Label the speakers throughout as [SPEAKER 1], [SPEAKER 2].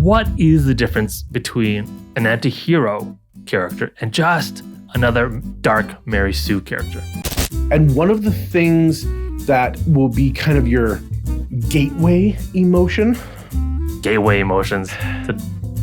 [SPEAKER 1] what is the difference between an anti-hero character and just another dark Mary Sue character?
[SPEAKER 2] And one of the things that will be kind of your gateway emotion.
[SPEAKER 1] Gateway emotions.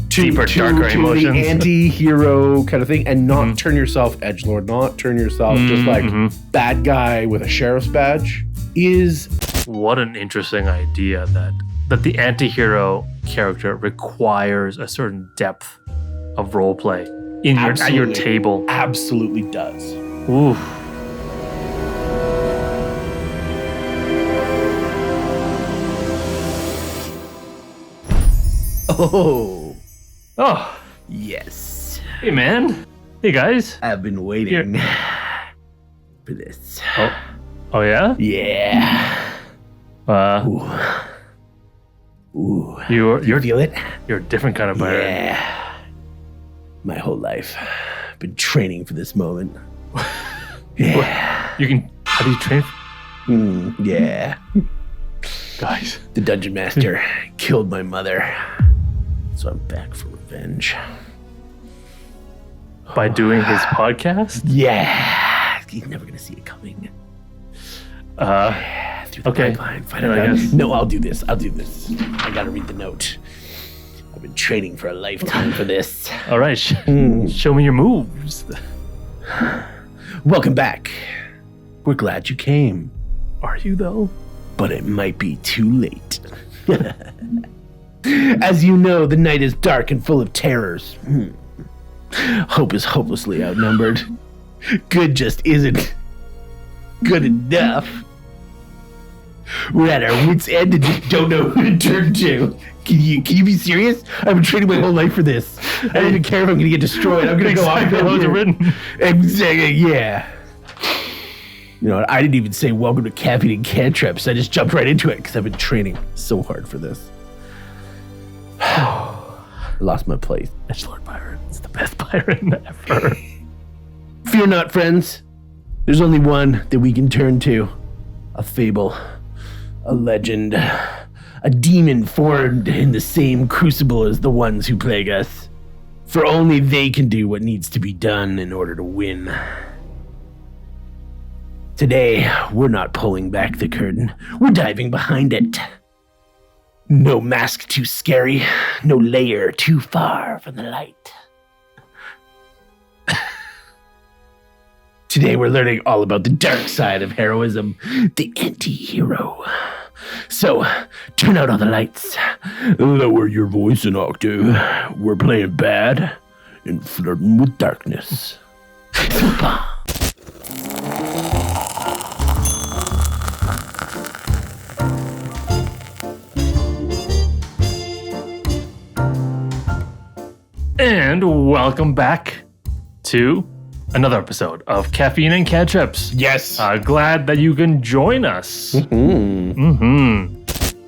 [SPEAKER 1] Deeper, darker emotions.
[SPEAKER 2] The anti-hero kind of thing, and not turn yourself edgelord, not turn yourself just like bad guy with a sheriff's badge is...
[SPEAKER 1] What an interesting idea that the anti-hero character requires a certain depth of roleplay at your table.
[SPEAKER 2] Absolutely does.
[SPEAKER 1] Ooh. Oh.
[SPEAKER 2] Yes.
[SPEAKER 1] Hey, man. Hey, guys.
[SPEAKER 2] I've been waiting for this.
[SPEAKER 1] Oh, yeah?
[SPEAKER 2] Yeah. Ooh.
[SPEAKER 1] You
[SPEAKER 2] feel it?
[SPEAKER 1] You're a different kind of buyer.
[SPEAKER 2] Yeah. My whole life. I've been training for this moment. Yeah.
[SPEAKER 1] How do you train?
[SPEAKER 2] Yeah.
[SPEAKER 1] Guys.
[SPEAKER 2] The dungeon master killed my mother. So I'm back for revenge.
[SPEAKER 1] By doing his podcast?
[SPEAKER 2] Yeah. He's never going to see it coming. Through the pipeline. No, I'll do this. I got to read the note. I've been training for a lifetime for this.
[SPEAKER 1] All right. Show me your moves.
[SPEAKER 2] Welcome back. We're glad you came.
[SPEAKER 1] Are you, though?
[SPEAKER 2] But it might be too late. As you know, the night is dark and full of terrors. Hope is hopelessly outnumbered. Good just isn't good enough. We're at our wits' end and just don't know who to turn to. Can you be serious? I've been training my whole life for this. I don't even care if I'm going to get destroyed. I'm going to go off. Exactly, yeah. You know, I didn't even say welcome to Caffeine Cantrips. I just jumped right into it because I've been training so hard for this. Lost my place.
[SPEAKER 1] Edgelord Byron. It's the best Byron ever.
[SPEAKER 2] Fear not, friends. There's only one that we can turn to. A fable. A legend. A demon formed in the same crucible as the ones who plague us. For only they can do what needs to be done in order to win. Today, we're not pulling back the curtain. We're diving behind it. No mask too scary, no layer too far from the light. Today we're learning all about the dark side of heroism, the anti-hero. So, turn out all the lights, lower your voice an octave. We're playing bad and flirting with darkness.
[SPEAKER 1] And welcome back to another episode of Caffeine and Cantrips.
[SPEAKER 2] Yes.
[SPEAKER 1] Glad that you can join us.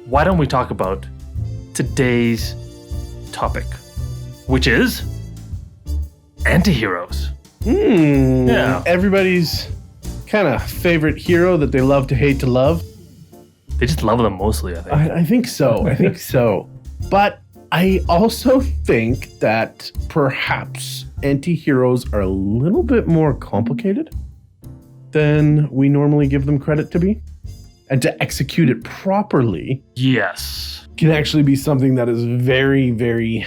[SPEAKER 1] Why don't we talk about today's topic, which is anti-heroes.
[SPEAKER 2] Yeah. Everybody's kind of favorite hero that they love to hate to love.
[SPEAKER 1] They just love them mostly, I think.
[SPEAKER 2] I think so. But I also think that perhaps anti-heroes are a little bit more complicated than we normally give them credit to be. And to execute it properly,
[SPEAKER 1] yes,
[SPEAKER 2] can actually be something that is very, very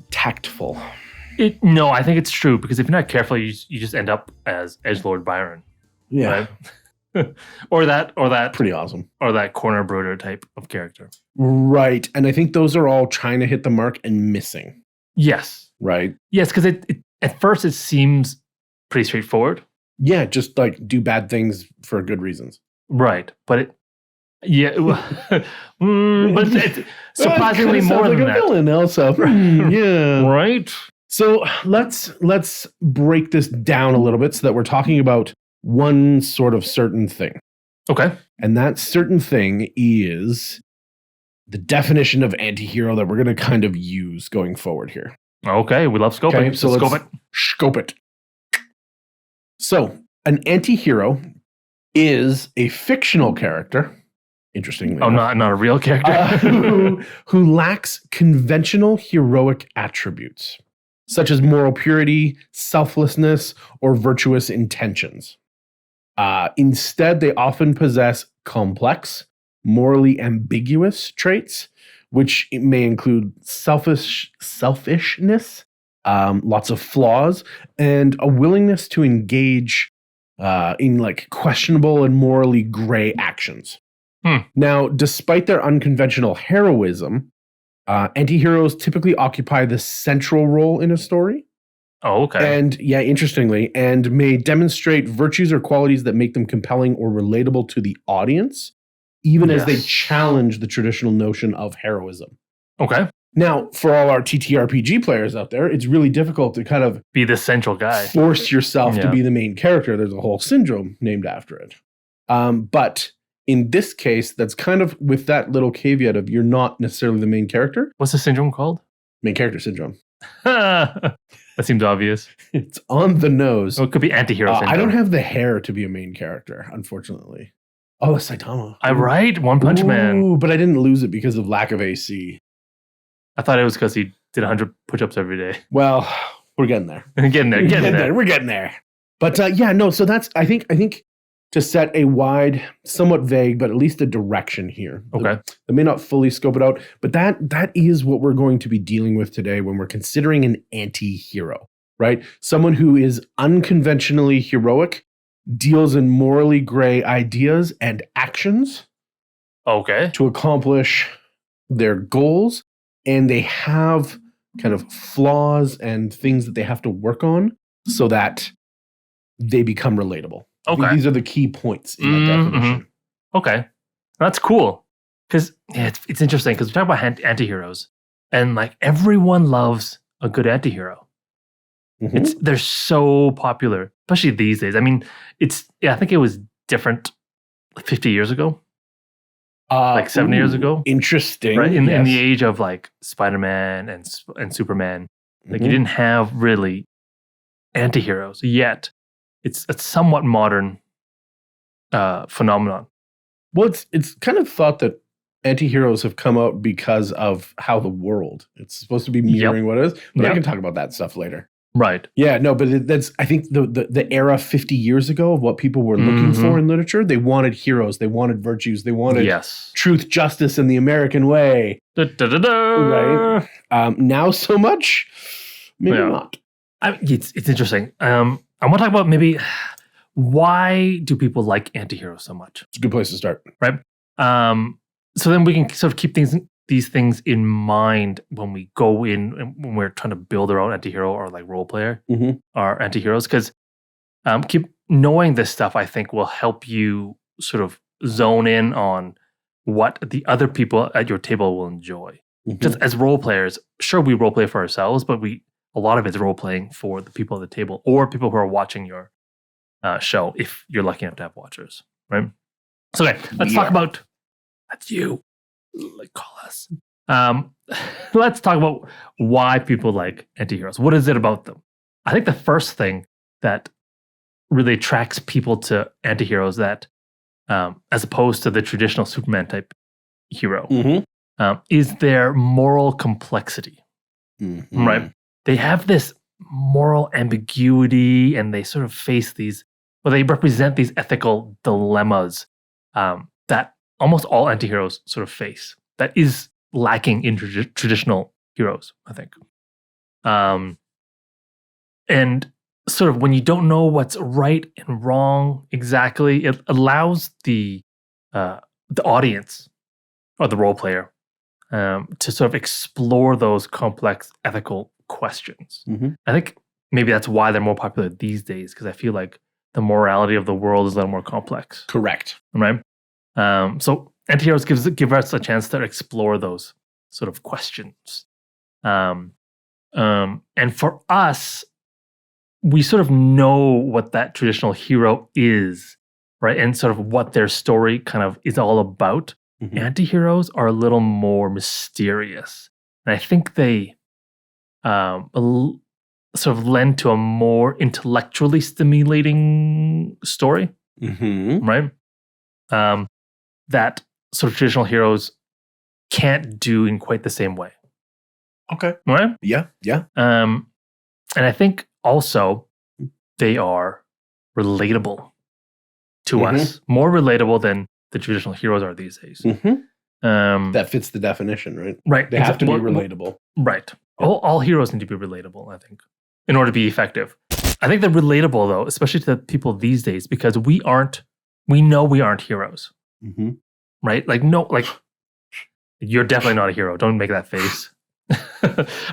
[SPEAKER 2] tactful.
[SPEAKER 1] No, I think it's true, because if you're not careful, you just end up as Edgelord Byron.
[SPEAKER 2] Yeah.
[SPEAKER 1] Right? or that
[SPEAKER 2] pretty awesome.
[SPEAKER 1] Or that corner brooder type of character.
[SPEAKER 2] Right. And I think those are all trying to hit the mark and missing.
[SPEAKER 1] Yes.
[SPEAKER 2] Right.
[SPEAKER 1] Yes, because it at first it seems pretty straightforward.
[SPEAKER 2] Yeah, just like do bad things for good reasons.
[SPEAKER 1] Right. But but it's surprisingly more than that.
[SPEAKER 2] Villain also. Yeah.
[SPEAKER 1] Right.
[SPEAKER 2] So let's break this down a little bit so that we're talking about one sort of certain thing.
[SPEAKER 1] Okay.
[SPEAKER 2] And that certain thing is the definition of anti-hero that we're going to kind of use going forward here.
[SPEAKER 1] Okay, we love scoping.
[SPEAKER 2] Okay, so let's scope it. So, an anti-hero is a fictional character interestingly.
[SPEAKER 1] Oh, not a real character.
[SPEAKER 2] Who lacks conventional heroic attributes, such as moral purity, selflessness, or virtuous intentions. Instead, they often possess complex, morally ambiguous traits, which may include selfishness, lots of flaws, and a willingness to engage in like questionable and morally gray actions. Now, despite their unconventional heroism, antiheroes typically occupy the central role in a story.
[SPEAKER 1] Oh, okay.
[SPEAKER 2] And interestingly, and may demonstrate virtues or qualities that make them compelling or relatable to the audience, even as they challenge the traditional notion of heroism.
[SPEAKER 1] Okay.
[SPEAKER 2] Now, for all our TTRPG players out there, it's really difficult to kind of
[SPEAKER 1] be the central guy.
[SPEAKER 2] Force yourself to be the main character. There's a whole syndrome named after it. But in this case, that's kind of with that little caveat of you're not necessarily the main character.
[SPEAKER 1] What's the syndrome called?
[SPEAKER 2] Main character syndrome.
[SPEAKER 1] That seems obvious.
[SPEAKER 2] It's on the nose.
[SPEAKER 1] Well, it could be antihero syndrome.
[SPEAKER 2] I don't have the hair to be a main character, unfortunately. Oh, it's Saitama.
[SPEAKER 1] I'm right. One Punch Man.
[SPEAKER 2] But I didn't lose it because of lack of AC.
[SPEAKER 1] I thought it was because he did 100 push-ups every day.
[SPEAKER 2] Well, we're getting there.
[SPEAKER 1] Getting there.
[SPEAKER 2] We're getting there. But so that's I think to set a wide, somewhat vague, but at least a direction here.
[SPEAKER 1] Okay.
[SPEAKER 2] That may not fully scope it out, but that is what we're going to be dealing with today when we're considering an anti-hero, right? Someone who is unconventionally heroic, deals in morally gray ideas and actions.
[SPEAKER 1] Okay.
[SPEAKER 2] To accomplish their goals, and they have kind of flaws and things that they have to work on so that they become relatable.
[SPEAKER 1] Okay.
[SPEAKER 2] These are the key points in that definition.
[SPEAKER 1] Mm-hmm. Okay. That's cool. Because it's interesting because we talk about antiheroes and like everyone loves a good antihero. Mm-hmm. They're so popular, especially these days. I mean, I think it was different like 50 years ago. Like 7 years ago.
[SPEAKER 2] Interesting.
[SPEAKER 1] Right? In the age of like Spider-Man and Superman. Like you didn't have really antiheroes yet. It's a somewhat modern phenomenon.
[SPEAKER 2] Well, it's kind of thought that antiheroes have come out because of how the world. It's supposed to be mirroring what it is. But I can talk about that stuff later.
[SPEAKER 1] Right.
[SPEAKER 2] Yeah, no, but that's I think the era 50 years ago of what people were looking for in literature. They wanted heroes. They wanted virtues. They wanted truth, justice, and the American way. Right. Now so much? Maybe not.
[SPEAKER 1] It's interesting. I want to talk about maybe why do people like antiheroes so much?
[SPEAKER 2] It's a good place to start.
[SPEAKER 1] Right. So then we can sort of keep these things in mind when we go in and when we're trying to build our own antihero or like role player our antiheroes. Because keep knowing this stuff, I think, will help you sort of zone in on what the other people at your table will enjoy. Just as role players, sure, we role play for ourselves, but a lot of it's role playing for the people at the table or people who are watching your show, if you're lucky enough to have watchers, right? So, okay, let's talk about that's you. Like, call us. Let's talk about why people like antiheroes. What is it about them? I think the first thing that really attracts people to antiheroes that, as opposed to the traditional Superman type hero, is their moral complexity, right? They have this moral ambiguity and they sort of face they represent these ethical dilemmas that almost all antiheroes sort of face. That is lacking in traditional heroes, I think. And sort of when you don't know what's right and wrong exactly, it allows the audience or the role player to sort of explore those complex ethical questions. I think maybe that's why they're more popular these days, because I feel like the morality of the world is a little more complex.
[SPEAKER 2] Correct.
[SPEAKER 1] Right? So antiheroes give us a chance to explore those sort of questions. And for us, we sort of know what that traditional hero is, right? And sort of what their story kind of is all about. Antiheroes are a little more mysterious. And I think they sort of lend to a more intellectually stimulating story, right? That sort of traditional heroes can't do in quite the same way.
[SPEAKER 2] Okay.
[SPEAKER 1] Right?
[SPEAKER 2] Yeah.
[SPEAKER 1] And I think also they are relatable to us, more relatable than the traditional heroes are these days.
[SPEAKER 2] That fits the definition, right?
[SPEAKER 1] Right.
[SPEAKER 2] They have to be relatable.
[SPEAKER 1] Right. All heroes need to be relatable, I think, in order to be effective. I think they're relatable, though, especially to people these days, because we know we aren't heroes. Right? You're definitely not a hero. Don't make that face.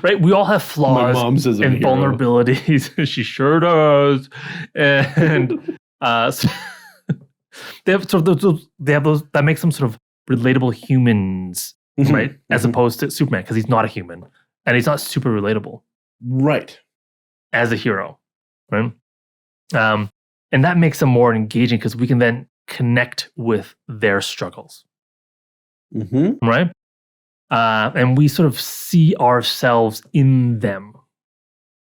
[SPEAKER 1] Right? We all have flaws and vulnerabilities. She sure does. And so they have those that makes them sort of relatable humans, right? As opposed to Superman, because he's not a human and he's not super relatable.
[SPEAKER 2] Right.
[SPEAKER 1] As a hero. Right? And that makes them more engaging because we can then connect with their struggles. Right? And we sort of see ourselves in them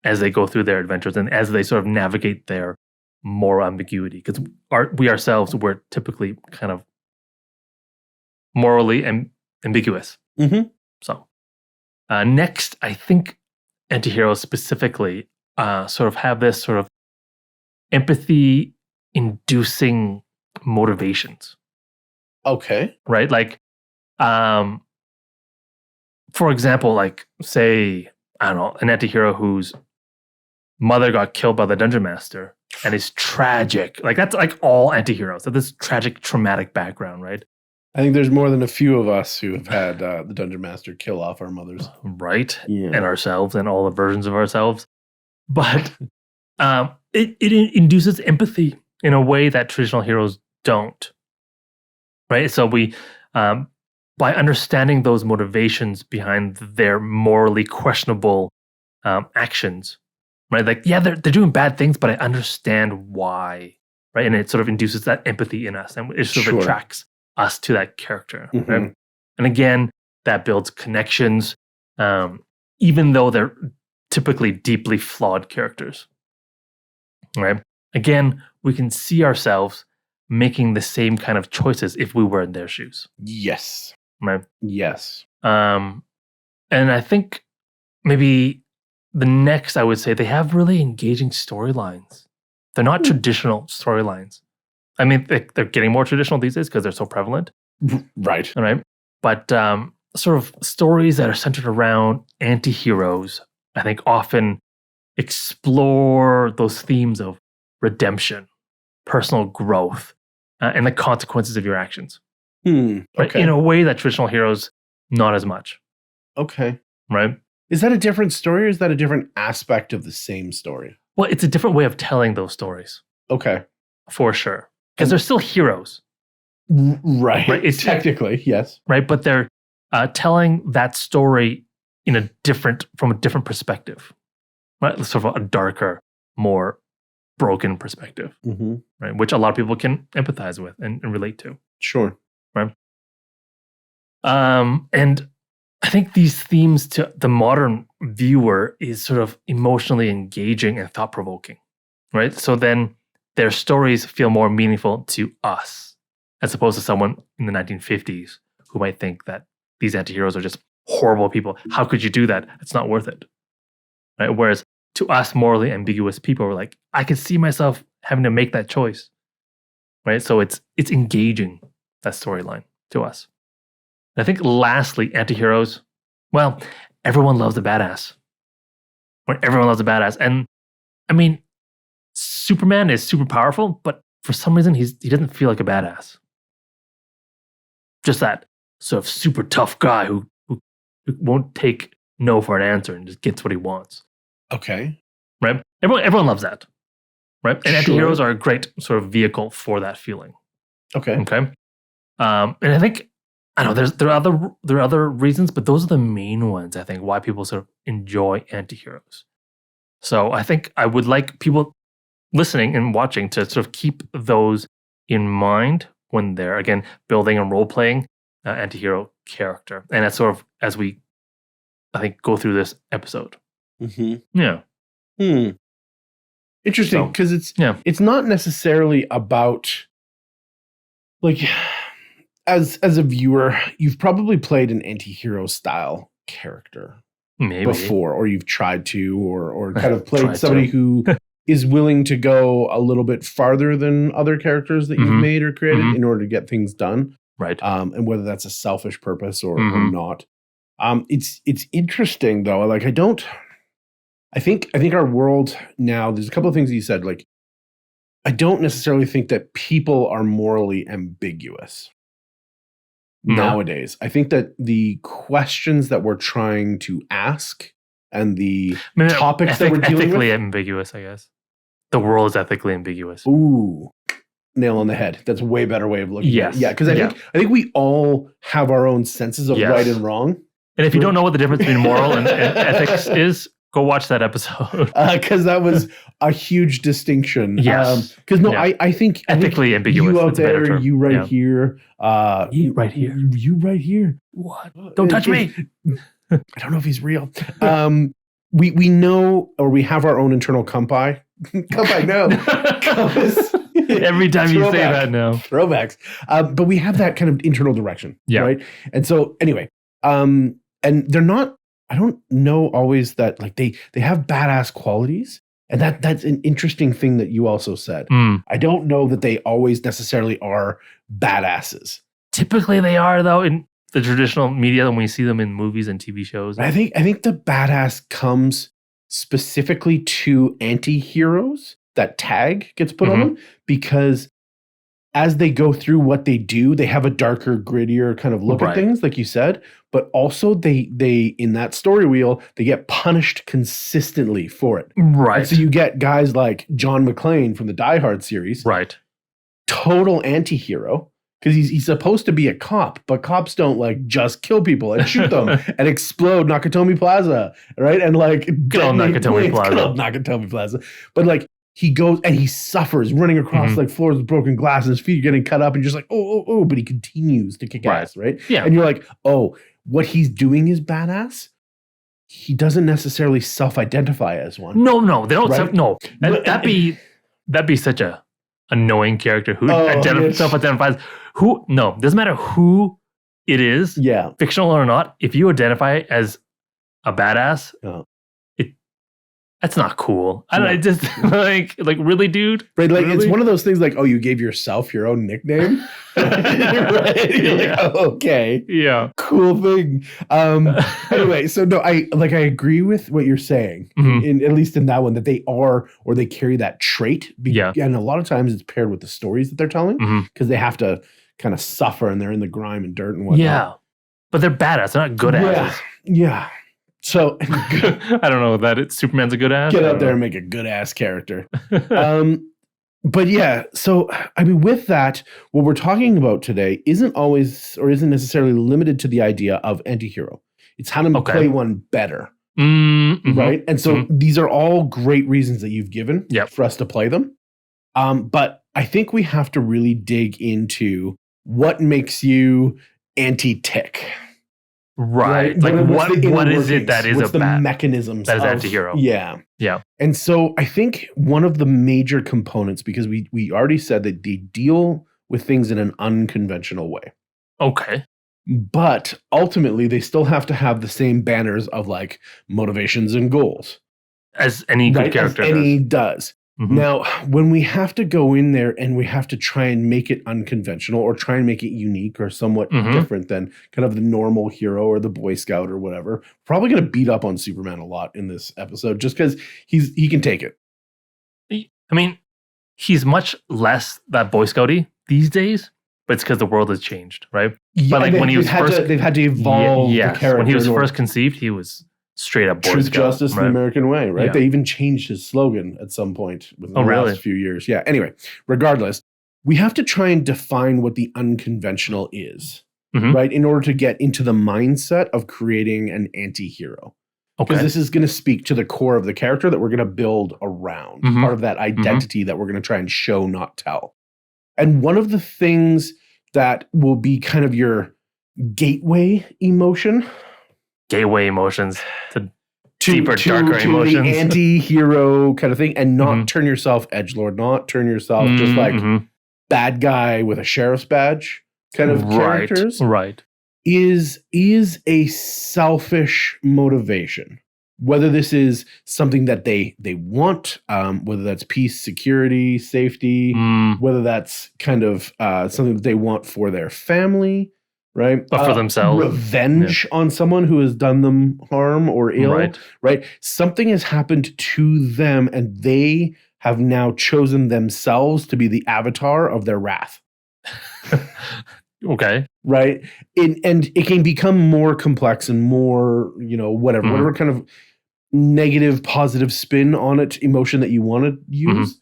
[SPEAKER 1] as they go through their adventures and as they sort of navigate their moral ambiguity. Because we ourselves, we're typically kind of morally ambiguous. So next, I think antiheroes specifically sort of have this sort of empathy-inducing motivations.
[SPEAKER 2] Okay.
[SPEAKER 1] Right? Like, for example, like, say, I don't know, an antihero whose mother got killed by the dungeon master and is tragic. Like, that's like all antiheroes. So this tragic, traumatic background, right?
[SPEAKER 2] I think there's more than a few of us who have had the dungeon master kill off our mothers.
[SPEAKER 1] Right. Yeah. And ourselves and all the versions of ourselves. But it induces empathy in a way that traditional heroes don't. Right? So we, by understanding those motivations behind their morally questionable actions, right? Like, yeah, they're doing bad things, but I understand why, right? And it sort of induces that empathy in us, and it sort of attracts us to that character. Right? And again, that builds connections, even though they're typically deeply flawed characters. Right? Again, we can see ourselves making the same kind of choices if we were in their shoes.
[SPEAKER 2] Yes.
[SPEAKER 1] Right?
[SPEAKER 2] Yes.
[SPEAKER 1] And I think maybe the next, I would say, they have really engaging storylines. They're not traditional storylines. I mean, they're getting more traditional these days because they're so prevalent.
[SPEAKER 2] Right.
[SPEAKER 1] All right. But sort of stories that are centered around anti-heroes, I think, often explore those themes of redemption, personal growth, and the consequences of your actions.
[SPEAKER 2] Okay.
[SPEAKER 1] Right? In a way that traditional heroes, not as much.
[SPEAKER 2] Okay.
[SPEAKER 1] Right?
[SPEAKER 2] Is that a different story or is that a different aspect of the same story?
[SPEAKER 1] Well, it's a different way of telling those stories.
[SPEAKER 2] Okay.
[SPEAKER 1] For sure. Because they're still heroes.
[SPEAKER 2] Right. It's technically, yes.
[SPEAKER 1] Right. But they're telling that story from a different perspective. Right? Sort of a darker, more broken perspective. Right? Which a lot of people can empathize with and relate to.
[SPEAKER 2] Sure.
[SPEAKER 1] Right. And I think these themes to the modern viewer is sort of emotionally engaging and thought-provoking. Right? So then their stories feel more meaningful to us as opposed to someone in the 1950s who might think that these antiheroes are just horrible people. How could you do that? It's not worth it. Right? Whereas to us morally ambiguous people, we're like, I can see myself having to make that choice. Right? So it's engaging, that storyline to us. And I think lastly, antiheroes, well, everyone loves a badass. Right? Everyone loves a badass. And I mean, Superman is super powerful, but for some reason he doesn't feel like a badass. Just that sort of super tough guy who won't take no for an answer and just gets what he wants.
[SPEAKER 2] Okay.
[SPEAKER 1] Right? Everyone loves that. Right? And antiheroes are a great sort of vehicle for that feeling.
[SPEAKER 2] Okay.
[SPEAKER 1] Okay. And I think, I don't know, there are other reasons, but those are the main ones, I think, why people sort of enjoy antiheroes. So I think I would like people listening and watching to sort of keep those in mind when they're, again, building and role-playing antihero character. And that's sort of as we, I think, go through this episode. Yeah.
[SPEAKER 2] Interesting, because it's not necessarily about, like, as a viewer, you've probably played an anti-hero style character before, or you've tried to, or kind of played somebody who is willing to go a little bit farther than other characters that you've made or created in order to get things done.
[SPEAKER 1] Right.
[SPEAKER 2] And whether that's a selfish purpose or not. It's interesting though. Like I think our world now, there's a couple of things that you said, like, I don't necessarily think that people are morally ambiguous nowadays. I think that the questions that we're trying to ask and the topics that we're dealing with.
[SPEAKER 1] Ethically ambiguous, I guess. The world is ethically ambiguous.
[SPEAKER 2] Ooh, nail on the head. That's a way better way of looking at it. Yeah, because I think we all have our own senses of right and wrong.
[SPEAKER 1] And if you don't know what the difference between moral and ethics is, go watch that episode.
[SPEAKER 2] Because that was a huge distinction.
[SPEAKER 1] Yes.
[SPEAKER 2] Because I think
[SPEAKER 1] ethically ambiguous.
[SPEAKER 2] You out there, you right here.
[SPEAKER 1] You right here.
[SPEAKER 2] You right here.
[SPEAKER 1] What? Don't touch me.
[SPEAKER 2] I don't know if he's real. We know, or we have our own internal compass. Compass.
[SPEAKER 1] Every time you say that now.
[SPEAKER 2] Throwbacks. But we have that kind of internal direction. Yeah. Right. And so anyway, and they're not, I don't know always that, like, they have badass qualities. And that's an interesting thing that you also said. I don't know that they always necessarily are badasses.
[SPEAKER 1] Typically they are, though, in the traditional media when we see them in movies and TV shows.
[SPEAKER 2] I think the badass comes specifically to anti-heroes. That tag gets put on them because as they go through what they do, they have a darker, grittier kind of look at things, like you said. But also they in that story wheel, they get punished consistently for it.
[SPEAKER 1] Right.
[SPEAKER 2] And so you get guys like John McClane from the Die Hard series.
[SPEAKER 1] Right.
[SPEAKER 2] Total anti-hero. Because he's supposed to be a cop, but cops don't like just kill people and shoot them and explode Nakatomi Plaza, right? And like Nakatomi Plaza. But like he goes and he suffers running across like floors with broken glass, and his feet are getting cut up, and just like oh, but he continues to kick ass, right?
[SPEAKER 1] Yeah.
[SPEAKER 2] And you're like, oh, what he's doing is badass. He doesn't necessarily self-identify as one.
[SPEAKER 1] No, they don't. Right? That'd be such a annoying character who self-identifies. Doesn't matter who it is, fictional or not. If you identify as a badass, that's not cool. I don't know, just like really, dude?
[SPEAKER 2] Right, like
[SPEAKER 1] really?
[SPEAKER 2] It's one of those things like, oh, you gave yourself your own nickname? Right? You're like, oh, okay.
[SPEAKER 1] Yeah.
[SPEAKER 2] Cool thing. Anyway, so no, I agree with what you're saying, at least in that one, that they are, or they carry that trait. And a lot of times it's paired with the stories that they're telling, because they have to kind of suffer and they're in the grime and dirt and whatnot.
[SPEAKER 1] Yeah. But they're badass. They're not good asses.
[SPEAKER 2] Yeah. So
[SPEAKER 1] I don't know that Superman's a good ass.
[SPEAKER 2] Get out there and make a good ass character. But yeah, so I mean, with that, what we're talking about today isn't always or isn't necessarily limited to the idea of anti-hero. It's how to play one better. Right? And so these are all great reasons that you've given for us to play them. But I think we have to really dig into what makes you anti-tick.
[SPEAKER 1] Right. Like what is it that is
[SPEAKER 2] what's the mechanisms
[SPEAKER 1] that is anti-hero?
[SPEAKER 2] Yeah.
[SPEAKER 1] Yeah.
[SPEAKER 2] And so I think one of the major components, because we already said that they deal with things in an unconventional way.
[SPEAKER 1] Okay.
[SPEAKER 2] But ultimately they still have to have the same banners of like motivations and goals.
[SPEAKER 1] As any good character
[SPEAKER 2] does. Now, when we have to go in there and we have to try and make it unconventional or try and make it unique or somewhat different than kind of the normal hero or the Boy Scout or whatever, probably going to beat up on Superman a lot in this episode just because he can take it.
[SPEAKER 1] I mean, he's much less that Boy Scouty these days, but it's because the world has changed, right?
[SPEAKER 2] Yeah, but like when he was first, they've had to evolve the character.
[SPEAKER 1] When he was first conceived, he was straight up Boy
[SPEAKER 2] Truth,
[SPEAKER 1] Scout,
[SPEAKER 2] justice, the American way, right? Yeah. They even changed his slogan at some point within the last few years. Yeah. Anyway, regardless, we have to try and define what the unconventional is, right? In order to get into the mindset of creating an anti-hero. Because this is going to speak to the core of the character that we're going to build around, part of that identity that we're going to try and show, not tell. And one of the things that will be kind of your gateway emotions to deeper, darker emotions. The anti-hero kind of thing, and not turn yourself edgelord, not turn yourself just like bad guy with a sheriff's badge kind of characters is a selfish motivation. Whether this is something that they want, whether that's peace, security, safety, whether that's kind of something that they want for their family, right?
[SPEAKER 1] But for themselves.
[SPEAKER 2] Revenge on someone who has done them harm or ill, right? Something has happened to them and they have now chosen themselves to be the avatar of their wrath.
[SPEAKER 1] Okay.
[SPEAKER 2] Right? And it can become more complex and more, whatever kind of negative, positive spin on it, emotion that you want to use.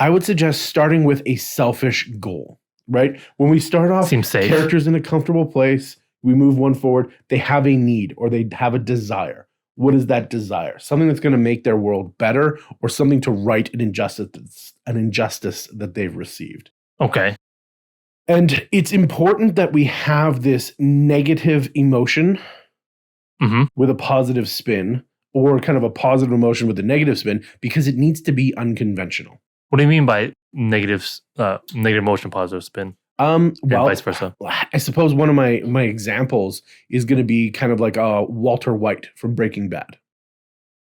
[SPEAKER 2] I would suggest starting with a selfish goal, right? When we start off, characters in a comfortable place, we move one forward, they have a need or they have a desire. What is that desire? Something that's going to make their world better or something to right an injustice that they've received.
[SPEAKER 1] Okay.
[SPEAKER 2] And it's important that we have this negative emotion with a positive spin, or kind of a positive emotion with a negative spin, because it needs to be unconventional.
[SPEAKER 1] What do you mean by negative emotion, positive spin?
[SPEAKER 2] Well,
[SPEAKER 1] vice versa.
[SPEAKER 2] I suppose one of my examples is going to be kind of like Walter White from Breaking Bad.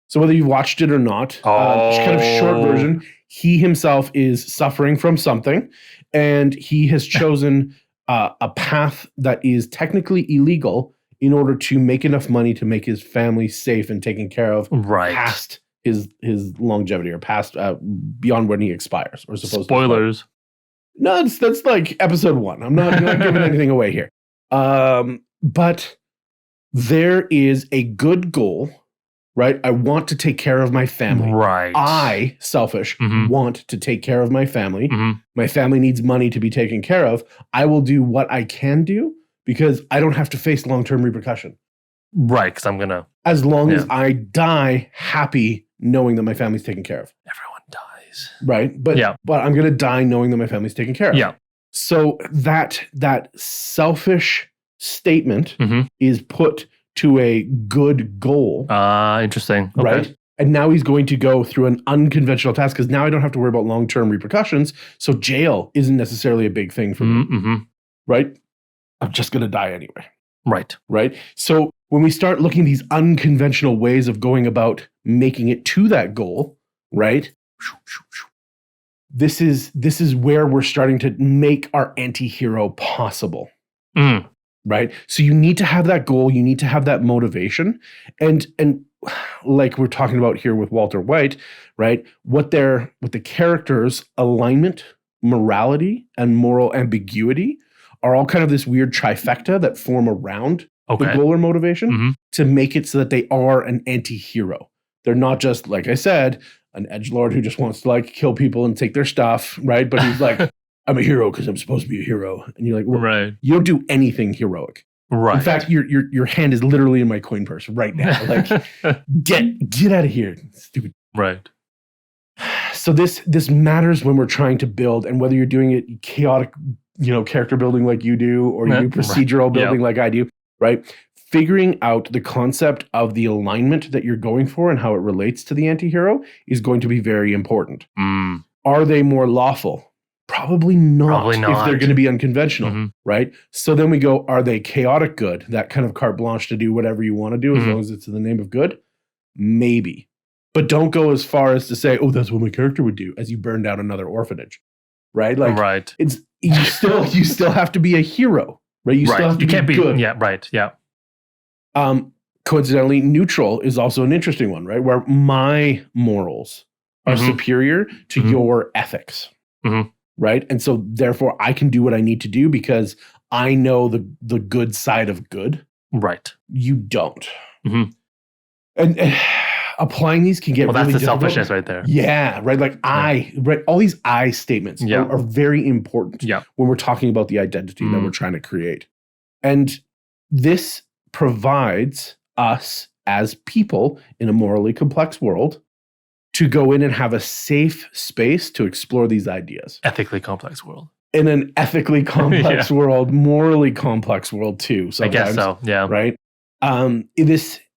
[SPEAKER 2] So whether you've watched it or not, kind of short version, he himself is suffering from something, and he has chosen a path that is technically illegal in order to make enough money to make his family safe and taken care of past his longevity or past beyond when he expires or supposed
[SPEAKER 1] Spoilers.
[SPEAKER 2] To. No, that's like episode 1. I'm not giving anything away here. But there is a good goal, right? I want to take care of my family.
[SPEAKER 1] Right.
[SPEAKER 2] I, selfish, want to take care of my family. My family needs money to be taken care of. I will do what I can do because I don't have to face long-term repercussion.
[SPEAKER 1] Right, because I'm going to...
[SPEAKER 2] As long as I die happy knowing that my family's taken care of.
[SPEAKER 1] Everyone dies.
[SPEAKER 2] Right? But I'm going to die knowing that my family's taken care of.
[SPEAKER 1] Yeah.
[SPEAKER 2] So that selfish statement is put to a good goal.
[SPEAKER 1] Interesting. Okay.
[SPEAKER 2] Right? And now he's going to go through an unconventional task because now I don't have to worry about long-term repercussions. So jail isn't necessarily a big thing for me. Right? I'm just going to die anyway. Right? So when we start looking at these unconventional ways of going about making it to that goal, right? This is where we're starting to make our anti-hero possible. Right? So you need to have that goal, you need to have that motivation. And like we're talking about here with Walter White, right? What the characters' alignment, morality, and moral ambiguity are all kind of this weird trifecta that form around the goal or motivation to make it so that they are an anti-hero. They're not just, like I said, an edgelord who just wants to like kill people and take their stuff, right? But he's like, I'm a hero because I'm supposed to be a hero. And you're like, well, you don't do anything heroic. Right. In fact, your hand is literally in my coin purse right now. Like, get out of here, stupid.
[SPEAKER 1] Right.
[SPEAKER 2] So this matters when we're trying to build, and whether you're doing it chaotic, character building like you do, or you do procedural building like I do, right? Figuring out the concept of the alignment that you're going for and how it relates to the anti-hero is going to be very important. Are they more lawful? Probably not. If they're going to be unconventional, right? So then we go, are they chaotic good? That kind of carte blanche to do whatever you want to do as long as it's in the name of good? Maybe. But don't go as far as to say, oh, that's what my character would do, as you burn down another orphanage, right? Like, it's you still have to be a hero, right? You still have to be good.
[SPEAKER 1] Yeah, right, yeah.
[SPEAKER 2] Coincidentally, neutral is also an interesting one, right? Where my morals are superior to your ethics, right? And so therefore I can do what I need to do because I know the good side of good.
[SPEAKER 1] Right.
[SPEAKER 2] You don't. And applying these can get really
[SPEAKER 1] that's the
[SPEAKER 2] difficult.
[SPEAKER 1] selfishness right there.
[SPEAKER 2] Yeah, right? Like all these I statements are very important when we're talking about the identity that we're trying to create. And this provides us as people in a morally complex world to go in and have a safe space to explore these ideas.
[SPEAKER 1] Ethically complex world.
[SPEAKER 2] In an ethically complex world, morally complex world too. Sometimes,
[SPEAKER 1] I guess so, yeah.
[SPEAKER 2] Right?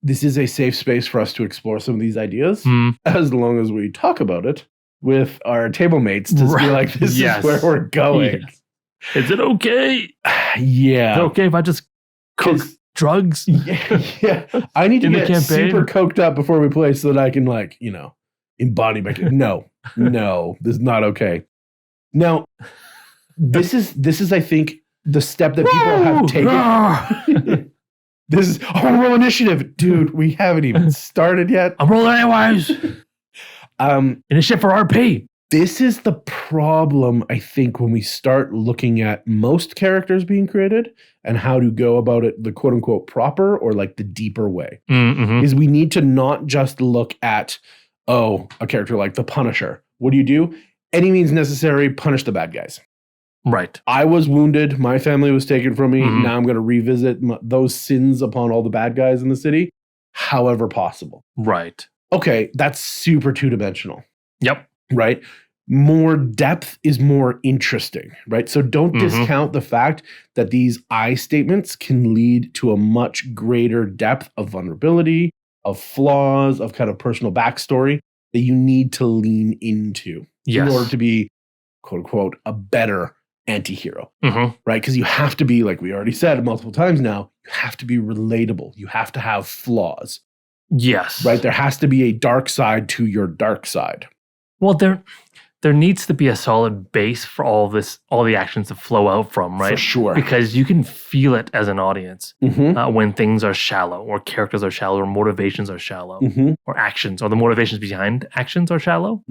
[SPEAKER 2] This is a safe space for us to explore some of these ideas as long as we talk about it with our table mates to be like, this is where we're going.
[SPEAKER 1] Is it okay?
[SPEAKER 2] Yeah.
[SPEAKER 1] Is it okay if I just cook
[SPEAKER 2] 'Cause-
[SPEAKER 1] drugs?
[SPEAKER 2] Yeah. I need to
[SPEAKER 1] In the
[SPEAKER 2] get
[SPEAKER 1] campaign?
[SPEAKER 2] super coked up before we play so that I can embody my no, this is not okay. Now, this is I think the step that people have taken. This is roll initiative. Dude, we haven't even started yet.
[SPEAKER 1] I'm rolling anyways. Initiative for RP.
[SPEAKER 2] This is the problem, I think, when we start looking at most characters being created and how to go about it the quote unquote proper or like the deeper way.
[SPEAKER 1] Mm-hmm.
[SPEAKER 2] Is we need to not just look at, a character like the Punisher. What do? Any means necessary, punish the bad guys.
[SPEAKER 1] Right.
[SPEAKER 2] I was wounded. My family was taken from me.
[SPEAKER 1] Mhm.
[SPEAKER 2] Now I'm going to revisit those sins upon all the bad guys in the city, however possible.
[SPEAKER 1] Right.
[SPEAKER 2] Okay, that's super two-dimensional.
[SPEAKER 1] Yep.
[SPEAKER 2] Right? More depth is more interesting, right? So don't discount the fact that these I statements can lead to a much greater depth of vulnerability, of flaws, of kind of personal backstory that you need to lean into in order to be, quote unquote, a better anti-hero, right? Because you have to be, like we already said multiple times now, you have to be relatable. You have to have flaws.
[SPEAKER 1] Yes.
[SPEAKER 2] Right? There has to be a dark side to your dark side.
[SPEAKER 1] Well, there needs to be a solid base for all the actions to flow out from, right?
[SPEAKER 2] For sure.
[SPEAKER 1] Because you can feel it as an audience when things are shallow, or characters are shallow, or motivations are shallow, or actions, or the motivations behind actions are shallow.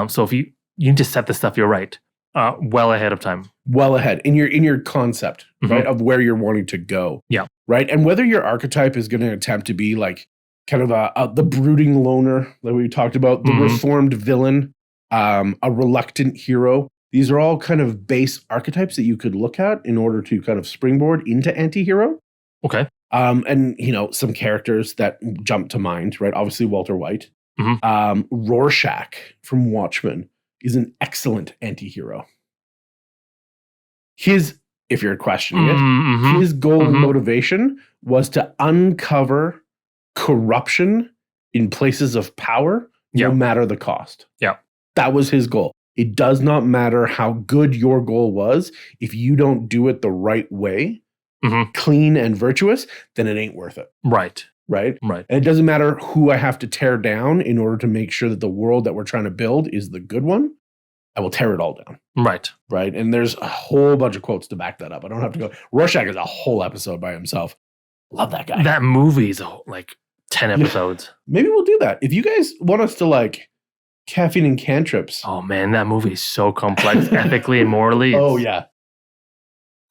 [SPEAKER 1] So if you need to set this stuff, you're right, well ahead of time. Well ahead
[SPEAKER 2] in your concept, right, of where you're wanting to go.
[SPEAKER 1] Yeah.
[SPEAKER 2] Right, and whether your archetype is going to attempt to be like kind of the brooding loner that we talked about, the reformed villain, a reluctant hero. These are all kind of base archetypes that you could look at in order to kind of springboard into anti-hero.
[SPEAKER 1] Okay.
[SPEAKER 2] And, some characters that jump to mind, right? Obviously, Walter White. Rorschach from Watchmen is an excellent anti-hero. If you're questioning it, his goal and motivation was to uncover corruption in places of power, no matter the cost.
[SPEAKER 1] Yeah.
[SPEAKER 2] That was his goal. It does not matter how good your goal was. If you don't do it the right way, clean and virtuous, then it ain't worth it.
[SPEAKER 1] Right.
[SPEAKER 2] Right? Right. And it doesn't matter who I have to tear down in order to make sure that the world that we're trying to build is the good one. I will tear it all down.
[SPEAKER 1] Right.
[SPEAKER 2] Right. And there's a whole bunch of quotes to back that up. I don't have to go. Rorschach is a whole episode by himself. Love that guy.
[SPEAKER 1] That movie's like 10 episodes.
[SPEAKER 2] Maybe we'll do that. If you guys want us to like Caffeine and Cantrips.
[SPEAKER 1] Oh man, that movie is so complex ethically and morally.
[SPEAKER 2] Oh yeah.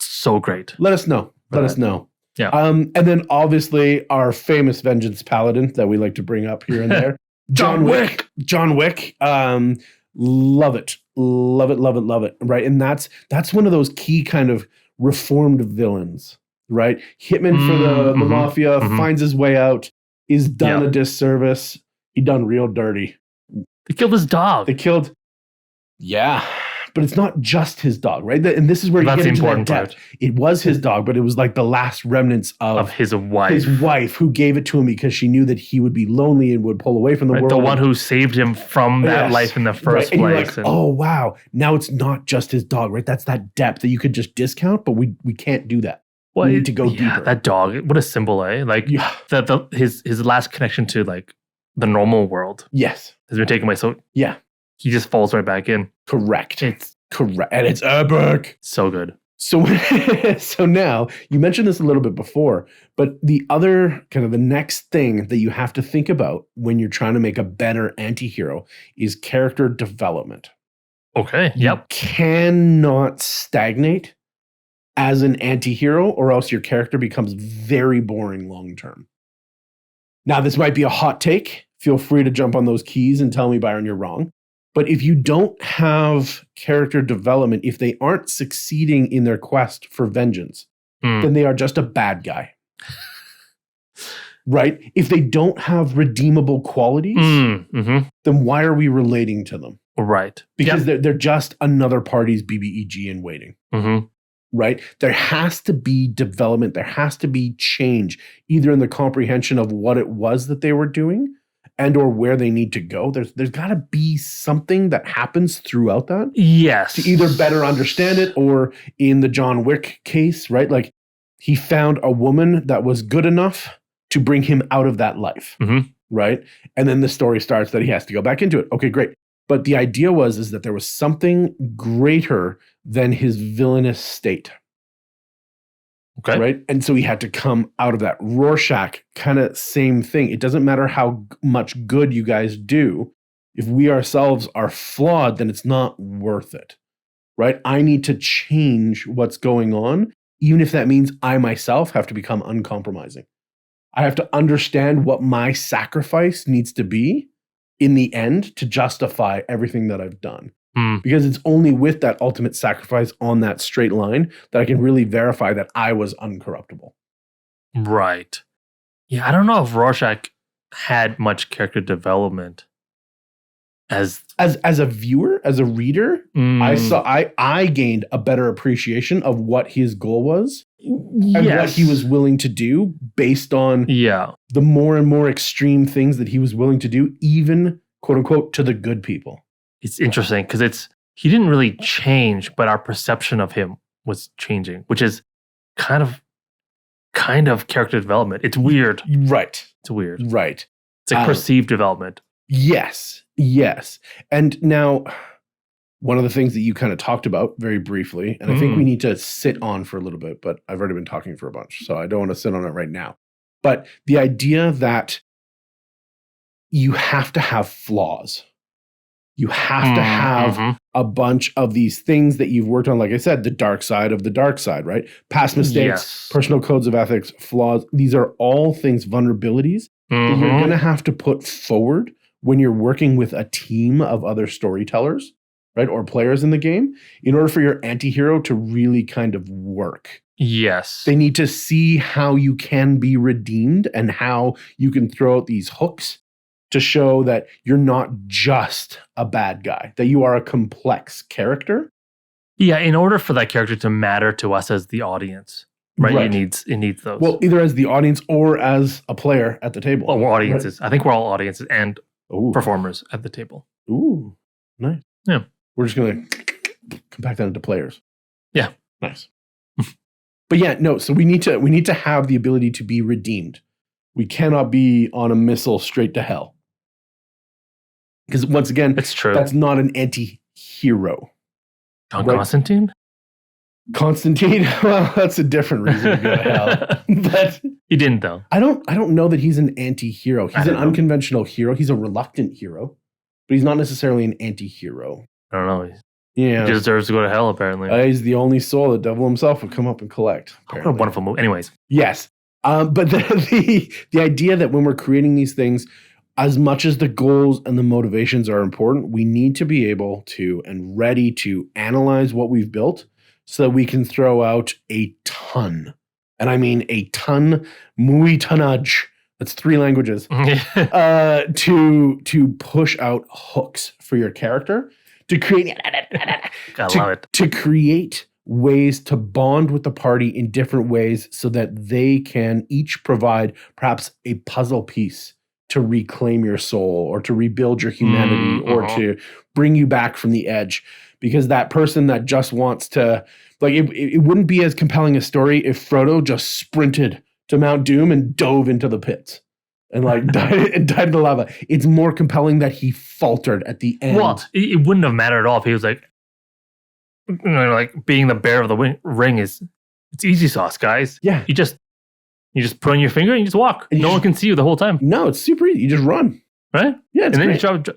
[SPEAKER 1] So great.
[SPEAKER 2] Let us know. Let us know.
[SPEAKER 1] Yeah.
[SPEAKER 2] And then obviously our famous vengeance paladin that we like to bring up here and there. John Wick. John Wick. Love it. Love it, love it, love it. Right. And that's one of those key kind of reformed villains, right? Hitman for the mafia, finds his way out, is done a disservice. He done real dirty.
[SPEAKER 1] They killed his dog.
[SPEAKER 2] Yeah. But it's not just his dog, right? And this is where you get into that depth. It was his dog, but it was like the last remnants of
[SPEAKER 1] his wife.
[SPEAKER 2] His wife, who gave it to him because she knew that he would be lonely and would pull away from the world.
[SPEAKER 1] The one who saved him from that life in the first place.
[SPEAKER 2] And you're like, oh, wow. Now it's not just his dog, right? That's that depth that you could just discount, but we can't do that. We need to go deeper.
[SPEAKER 1] That dog, what a symbol, eh? Like his last connection to like the normal world.
[SPEAKER 2] Yes.
[SPEAKER 1] Has been taken away. So he just falls right back in.
[SPEAKER 2] Correct. It's correct. And it's epic.
[SPEAKER 1] So good.
[SPEAKER 2] So now, you mentioned this a little bit before, but the other kind of the next thing that you have to think about when you're trying to make a better anti-hero is character development.
[SPEAKER 1] Okay.
[SPEAKER 2] You cannot stagnate as an anti-hero or else your character becomes very boring long-term. Now, this might be a hot take. Feel free to jump on those keys and tell me, Byron, you're wrong. But if you don't have character development, if they aren't succeeding in their quest for vengeance, then they are just a bad guy. Right? If they don't have redeemable qualities, then why are we relating to them?
[SPEAKER 1] Right.
[SPEAKER 2] Because they're just another party's BBEG in waiting. Right? There has to be development. There has to be change, either in the comprehension of what it was that they were doing
[SPEAKER 3] and or where they need to go. There's got to be something that happens throughout that.
[SPEAKER 1] Yes.
[SPEAKER 3] To either better understand it, or in the John Wick case, right? Like he found a woman that was good enough to bring him out of that life, right? And then the story starts that he has to go back into it. Okay, great. But the idea is that there was something greater than his villainous state.
[SPEAKER 1] Okay.
[SPEAKER 3] Right. And so he had to come out of that. Rorschach, kind of same thing. It doesn't matter how much good you guys do. If we ourselves are flawed, then it's not worth it. Right. I need to change what's going on, even if that means I myself have to become uncompromising. I have to understand what my sacrifice needs to be in the end to justify everything that I've done. Because it's only with that ultimate sacrifice on that straight line that I can really verify that I was uncorruptible.
[SPEAKER 1] Right. Yeah, I don't know if Rorschach had much character development as
[SPEAKER 3] a viewer, as a reader. I gained a better appreciation of what his goal was and what he was willing to do based on the more and more extreme things that he was willing to do, even quote unquote to the good people.
[SPEAKER 1] It's interesting because he didn't really change, but our perception of him was changing, which is kind of character development. It's weird.
[SPEAKER 3] Right.
[SPEAKER 1] It's weird.
[SPEAKER 3] Right.
[SPEAKER 1] It's like perceived development.
[SPEAKER 3] Yes. Yes. And now, one of the things that you kind of talked about very briefly, and I think we need to sit on for a little bit, but I've already been talking for a bunch, so I don't want to sit on it right now. But the idea that you have to have flaws. You have to have a bunch of these things that you've worked on. Like I said, the dark side of the dark side, right? Past mistakes, personal codes of ethics, flaws. These are all things, vulnerabilities that you're going to have to put forward when you're working with a team of other storytellers, right? Or players in the game, in order for your antihero to really kind of work.
[SPEAKER 1] Yes.
[SPEAKER 3] They need to see how you can be redeemed and how you can throw out these hooks to show that you're not just a bad guy, that you are a complex character.
[SPEAKER 1] Yeah, in order for that character to matter to us as the audience, right? It needs those.
[SPEAKER 3] Well, either as the audience or as a player at the table.
[SPEAKER 1] Oh, we're audiences. Right? I think we're all audiences and performers at the table.
[SPEAKER 3] Ooh, nice.
[SPEAKER 1] Yeah.
[SPEAKER 3] We're just going to compact that into players.
[SPEAKER 1] Yeah.
[SPEAKER 3] Nice. But yeah, no, so we need to have the ability to be redeemed. We cannot be on a missile straight to hell. Because once again,
[SPEAKER 1] it's true.
[SPEAKER 3] That's not an anti-hero.
[SPEAKER 1] John Constantine?
[SPEAKER 3] Constantine? Well, that's a different reason to go to hell. But
[SPEAKER 1] he didn't, though.
[SPEAKER 3] I don't know that he's an anti-hero. He's an unconventional hero. He's a reluctant hero. But he's not necessarily an anti-hero.
[SPEAKER 1] I don't know.
[SPEAKER 3] Yeah.
[SPEAKER 1] He deserves to go to hell, apparently.
[SPEAKER 3] He's the only soul the devil himself would come up and collect.
[SPEAKER 1] What a wonderful movie. Anyways.
[SPEAKER 3] Yes. But the idea that when we're creating these things, as much as the goals and the motivations are important, we need to be able to and ready to analyze what we've built so that we can throw out a ton. And I mean a ton, muy tonnage. That's 3 languages. To push out hooks for your character, to create to create ways to bond with the party in different ways so that they can each provide perhaps a puzzle piece to reclaim your soul or to rebuild your humanity or to bring you back from the edge. Because that person that just wants to, like, it wouldn't be as compelling a story if Frodo just sprinted to Mount Doom and dove into the pits and like died in the lava. It's more compelling that he faltered at the end.
[SPEAKER 1] Well, it wouldn't have mattered at all if he was like, being the bearer of the ring it's easy sauce, guys.
[SPEAKER 3] Yeah.
[SPEAKER 1] You just put on your finger and you just walk. And no one can see you the whole time.
[SPEAKER 3] No, it's super easy. You just run.
[SPEAKER 1] Right?
[SPEAKER 3] Yeah, it's
[SPEAKER 1] and then
[SPEAKER 3] great.
[SPEAKER 1] you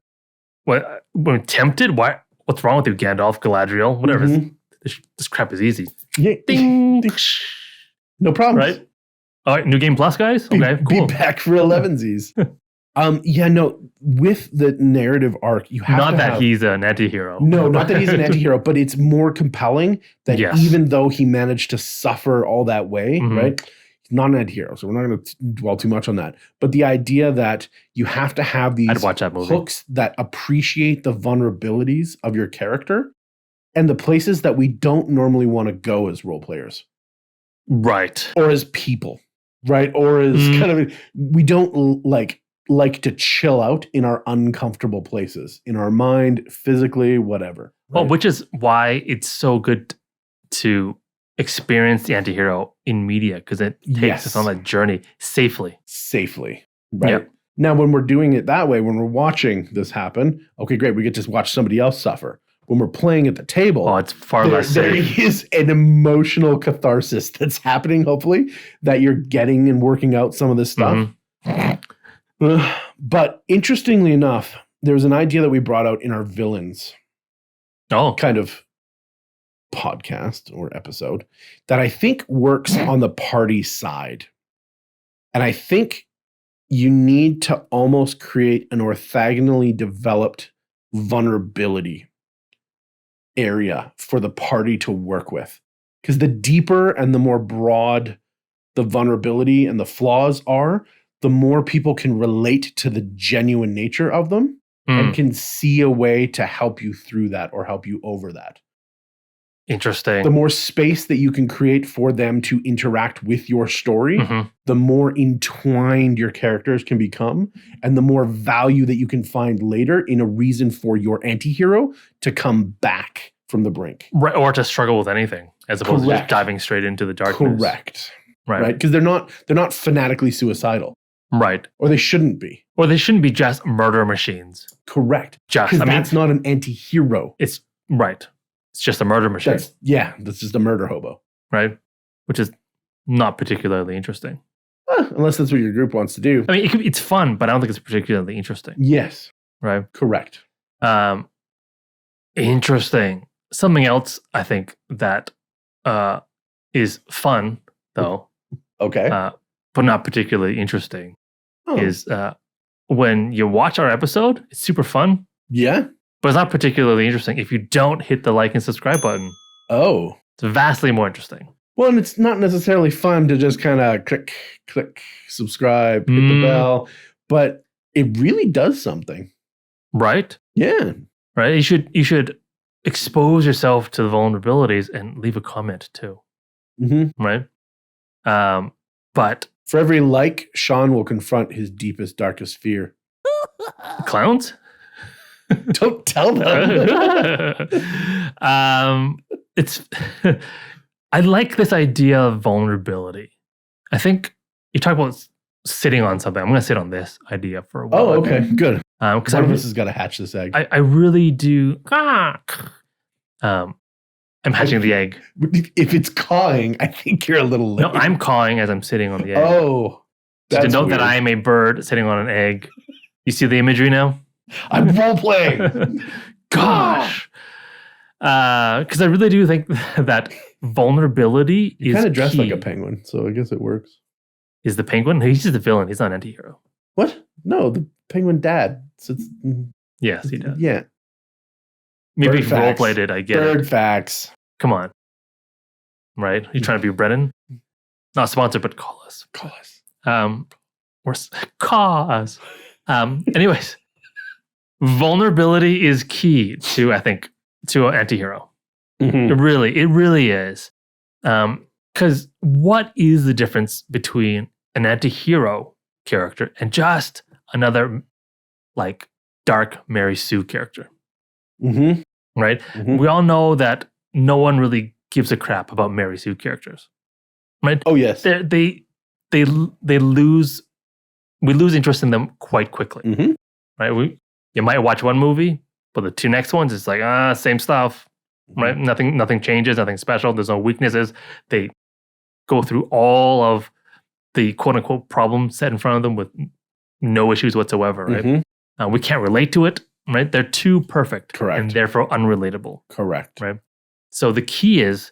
[SPEAKER 1] what? When tempted? Why? What's wrong with you, Gandalf, Galadriel, whatever? This crap is easy.
[SPEAKER 3] Yeah.
[SPEAKER 1] Ding.
[SPEAKER 3] No problem.
[SPEAKER 1] Right? All right, new game plus, guys. Okay, cool.
[SPEAKER 3] Be back for 11sies. With the narrative arc, you have
[SPEAKER 1] not
[SPEAKER 3] to
[SPEAKER 1] that he's an anti-hero.
[SPEAKER 3] No, not that he's an anti-hero, but it's more compelling that even though he managed to suffer all that way, right? He's not an anti-hero, so we're not going to dwell too much on that. But the idea that you have to have these hooks that appreciate the vulnerabilities of your character and the places that we don't normally want to go as role players.
[SPEAKER 1] Right.
[SPEAKER 3] Or as people, right? Or as kind of, we don't like like to chill out in our uncomfortable places, in our mind, physically, whatever.
[SPEAKER 1] Well,
[SPEAKER 3] right?
[SPEAKER 1] which is why it's so good to experience the antihero in media, because it takes us on that journey safely.
[SPEAKER 3] Safely, right?
[SPEAKER 1] Yeah.
[SPEAKER 3] Now, when we're doing it that way, when we're watching this happen, okay, great, we get to watch somebody else suffer. When we're playing at the table,
[SPEAKER 1] Oh, it's far less
[SPEAKER 3] there
[SPEAKER 1] safe.
[SPEAKER 3] is an emotional catharsis that's happening, hopefully, that you're getting and working out some of this stuff. But interestingly enough, there was an idea that we brought out in our villains kind of podcast or episode that I think works on the party side. And I think you need to almost create an orthogonally developed vulnerability area for the party to work with. Because the deeper and the more broad the vulnerability and the flaws are, the more people can relate to the genuine nature of them and can see a way to help you through that or help you over that.
[SPEAKER 1] Interesting.
[SPEAKER 3] The more space that you can create for them to interact with your story, the more entwined your characters can become, and the more value that you can find later in a reason for your antihero to come back from the brink.
[SPEAKER 1] Right, or to struggle with anything, as opposed to just diving straight into the darkness.
[SPEAKER 3] Correct.
[SPEAKER 1] Right.
[SPEAKER 3] Because they're not fanatically suicidal.
[SPEAKER 1] Right.
[SPEAKER 3] Or they shouldn't be.
[SPEAKER 1] Or they shouldn't be just murder machines.
[SPEAKER 3] Correct.
[SPEAKER 1] Just,
[SPEAKER 3] Because that's not an antihero.
[SPEAKER 1] It's right. It's just a murder machine.
[SPEAKER 3] That's just a murder hobo.
[SPEAKER 1] Right? Which is not particularly interesting.
[SPEAKER 3] Unless that's what your group wants to do.
[SPEAKER 1] I mean, it's fun, but I don't think it's particularly interesting.
[SPEAKER 3] Yes.
[SPEAKER 1] Right?
[SPEAKER 3] Correct.
[SPEAKER 1] Interesting. Something else I think that is fun, though.
[SPEAKER 3] Okay.
[SPEAKER 1] But not particularly interesting is when you watch our episode, it's super fun.
[SPEAKER 3] Yeah.
[SPEAKER 1] But it's not particularly interesting if you don't hit the like and subscribe button.
[SPEAKER 3] Oh.
[SPEAKER 1] It's vastly more interesting.
[SPEAKER 3] Well, and it's not necessarily fun to just kind of click, subscribe, hit the bell, but it really does something.
[SPEAKER 1] Right?
[SPEAKER 3] Yeah.
[SPEAKER 1] Right? You should expose yourself to the vulnerabilities and leave a comment too. Right? But
[SPEAKER 3] for every like, Sean will confront his deepest, darkest fear.
[SPEAKER 1] Clowns?
[SPEAKER 3] Don't tell them.
[SPEAKER 1] It's I like this idea of vulnerability. I think you talk about sitting on something. I'm going to sit on this idea for a while.
[SPEAKER 3] Oh, okay, good.
[SPEAKER 1] Because
[SPEAKER 3] one of us has got to hatch this egg.
[SPEAKER 1] I really do. I'm hatching the egg.
[SPEAKER 3] If it's cawing, I think you're a little late.
[SPEAKER 1] No, I'm cawing as I'm sitting on the egg.
[SPEAKER 3] Oh,
[SPEAKER 1] that's to note that I am a bird sitting on an egg. You see the imagery now?
[SPEAKER 3] I'm role playing.
[SPEAKER 1] Gosh. Because I really do think that vulnerability is
[SPEAKER 3] kind of dressed
[SPEAKER 1] key.
[SPEAKER 3] like a penguin, so I guess it works.
[SPEAKER 1] Is the penguin? He's just the villain. He's not an antihero.
[SPEAKER 3] What? No, the penguin dad. So
[SPEAKER 1] yes, he does.
[SPEAKER 3] Yeah.
[SPEAKER 1] Maybe if roleplay did, I get
[SPEAKER 3] Bird
[SPEAKER 1] it.
[SPEAKER 3] facts.
[SPEAKER 1] Come on. Right? You trying to be Brennan? Not sponsored, but call us.
[SPEAKER 3] Call us.
[SPEAKER 1] Call us. Anyways, vulnerability is key to, I think, to an antihero. It really is. Because what is the difference between an antihero character and just another like dark Mary Sue character? Right? We all know that no one really gives a crap about Mary Sue characters. Right?
[SPEAKER 3] Oh yes.
[SPEAKER 1] We lose interest in them quite quickly. Right? You might watch one movie, but the two next ones, it's like, same stuff. Right? Nothing changes, nothing special. There's no weaknesses. They go through all of the quote unquote problems set in front of them with no issues whatsoever. Right? We can't relate to it. Right? They're too perfect.
[SPEAKER 3] Correct.
[SPEAKER 1] And therefore unrelatable.
[SPEAKER 3] Correct.
[SPEAKER 1] Right? So the key is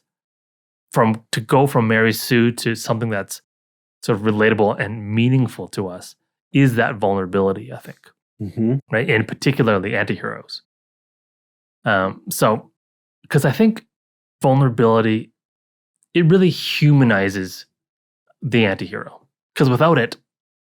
[SPEAKER 1] to go from Mary Sue to something that's sort of relatable and meaningful to us is that vulnerability, I think. Right? And particularly antiheroes. So, because I think vulnerability, it really humanizes the antihero. Because without it,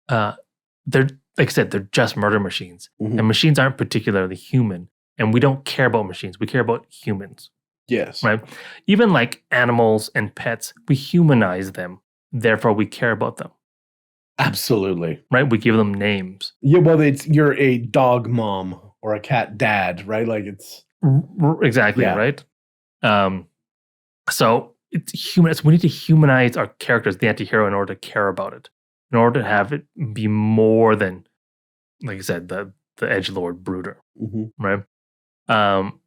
[SPEAKER 1] they're, like I said, they're just murder machines. And machines aren't particularly human. And we don't care about machines. We care about humans.
[SPEAKER 3] Yes.
[SPEAKER 1] Right? Even like animals and pets, we humanize them. Therefore, we care about them.
[SPEAKER 3] Absolutely.
[SPEAKER 1] right? We give them names.
[SPEAKER 3] Yeah, well, you're a dog mom or a cat dad, right? Like it's
[SPEAKER 1] Exactly,
[SPEAKER 3] Yeah.
[SPEAKER 1] right? So it's human. We need to humanize our characters, the anti-hero, in order to care about it, in order to have it be more than, like I said, the edgelord brooder, right?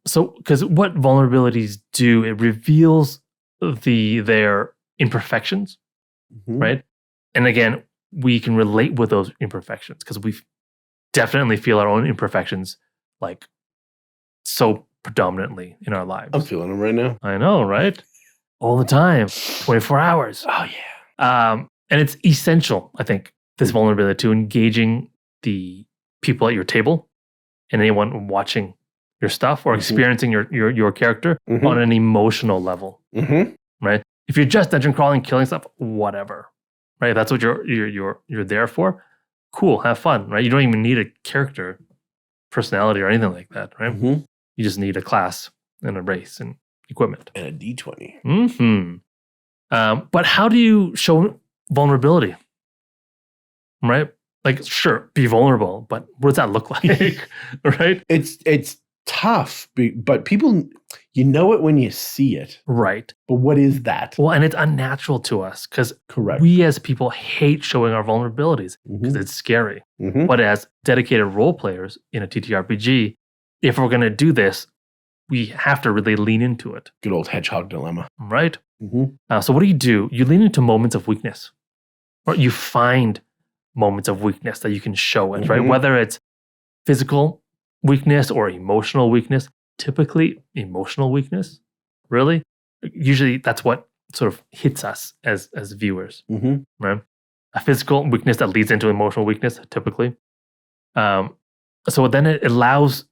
[SPEAKER 1] So because what vulnerabilities do, it reveals their imperfections, right? And again, we can relate with those imperfections because we definitely feel our own imperfections like so predominantly in our lives.
[SPEAKER 3] I'm feeling them right now.
[SPEAKER 1] I know, right? All the time, 24 hours.
[SPEAKER 3] Oh yeah.
[SPEAKER 1] And it's essential, I think, this vulnerability to engaging the people at your table and anyone watching your stuff or experiencing your character on an emotional level, right? If you're just dungeon crawling, killing stuff, whatever, right? If that's what you're there for, cool, have fun, right? You don't even need a character personality or anything like that, right? You just need a class and a race and equipment
[SPEAKER 3] and a D20.
[SPEAKER 1] But how do you show vulnerability, right? Like, sure, be vulnerable, but what does that look like, right?
[SPEAKER 3] It's tough, but people, you know it when you see it,
[SPEAKER 1] right?
[SPEAKER 3] But what is that?
[SPEAKER 1] Well, and it's unnatural to us because
[SPEAKER 3] correct,
[SPEAKER 1] we as people hate showing our vulnerabilities because it's scary. But as dedicated role players in a TTRPG, if we're going to do this, we have to really lean into it.
[SPEAKER 3] Good old hedgehog dilemma,
[SPEAKER 1] right? So what do? You lean into moments of weakness, or you find moments of weakness that you can show it, right? Whether it's physical weakness or emotional weakness. Typically, emotional weakness, really. Usually, that's what sort of hits us as viewers, right? A physical weakness that leads into emotional weakness, typically. So then it allows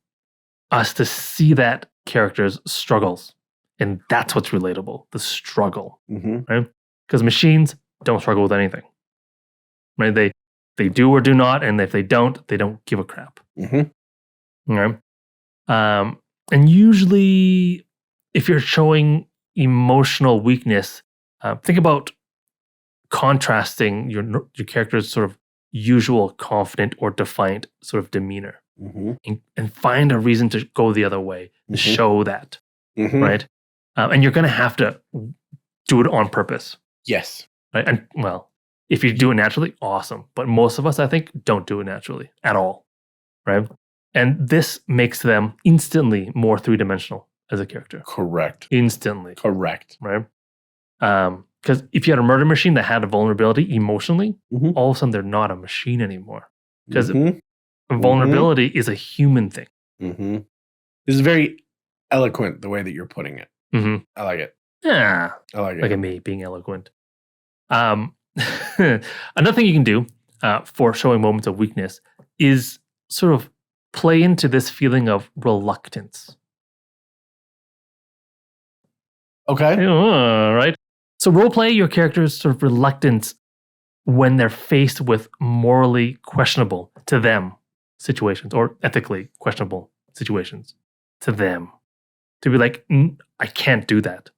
[SPEAKER 1] us to see that character's struggles, and that's what's relatable, the struggle, right? Because machines don't struggle with anything, right? They do or do not, and if they don't give a crap. Right? And usually, if you're showing emotional weakness, think about contrasting your character's sort of usual confident or defiant sort of demeanor, and find a reason to go the other way to show that, right? And you're going to have to do it on purpose.
[SPEAKER 3] Yes.
[SPEAKER 1] Right? And well, if you do it naturally, awesome. But most of us, I think, don't do it naturally at all, right? And this makes them instantly more three-dimensional as a character.
[SPEAKER 3] Correct.
[SPEAKER 1] Instantly.
[SPEAKER 3] Correct.
[SPEAKER 1] Right? Because if you had a murder machine that had a vulnerability emotionally, all of a sudden they're not a machine anymore. Because vulnerability is a human thing.
[SPEAKER 3] This is very eloquent, the way that you're putting it. I like it.
[SPEAKER 1] Yeah.
[SPEAKER 3] I like it.
[SPEAKER 1] Look at me being eloquent. Another thing you can do for showing moments of weakness is sort of play into this feeling of reluctance.
[SPEAKER 3] Okay.
[SPEAKER 1] Right? So roleplay your character's sort of reluctance when they're faced with morally questionable to them situations or ethically questionable situations to them. To be like, I can't do that.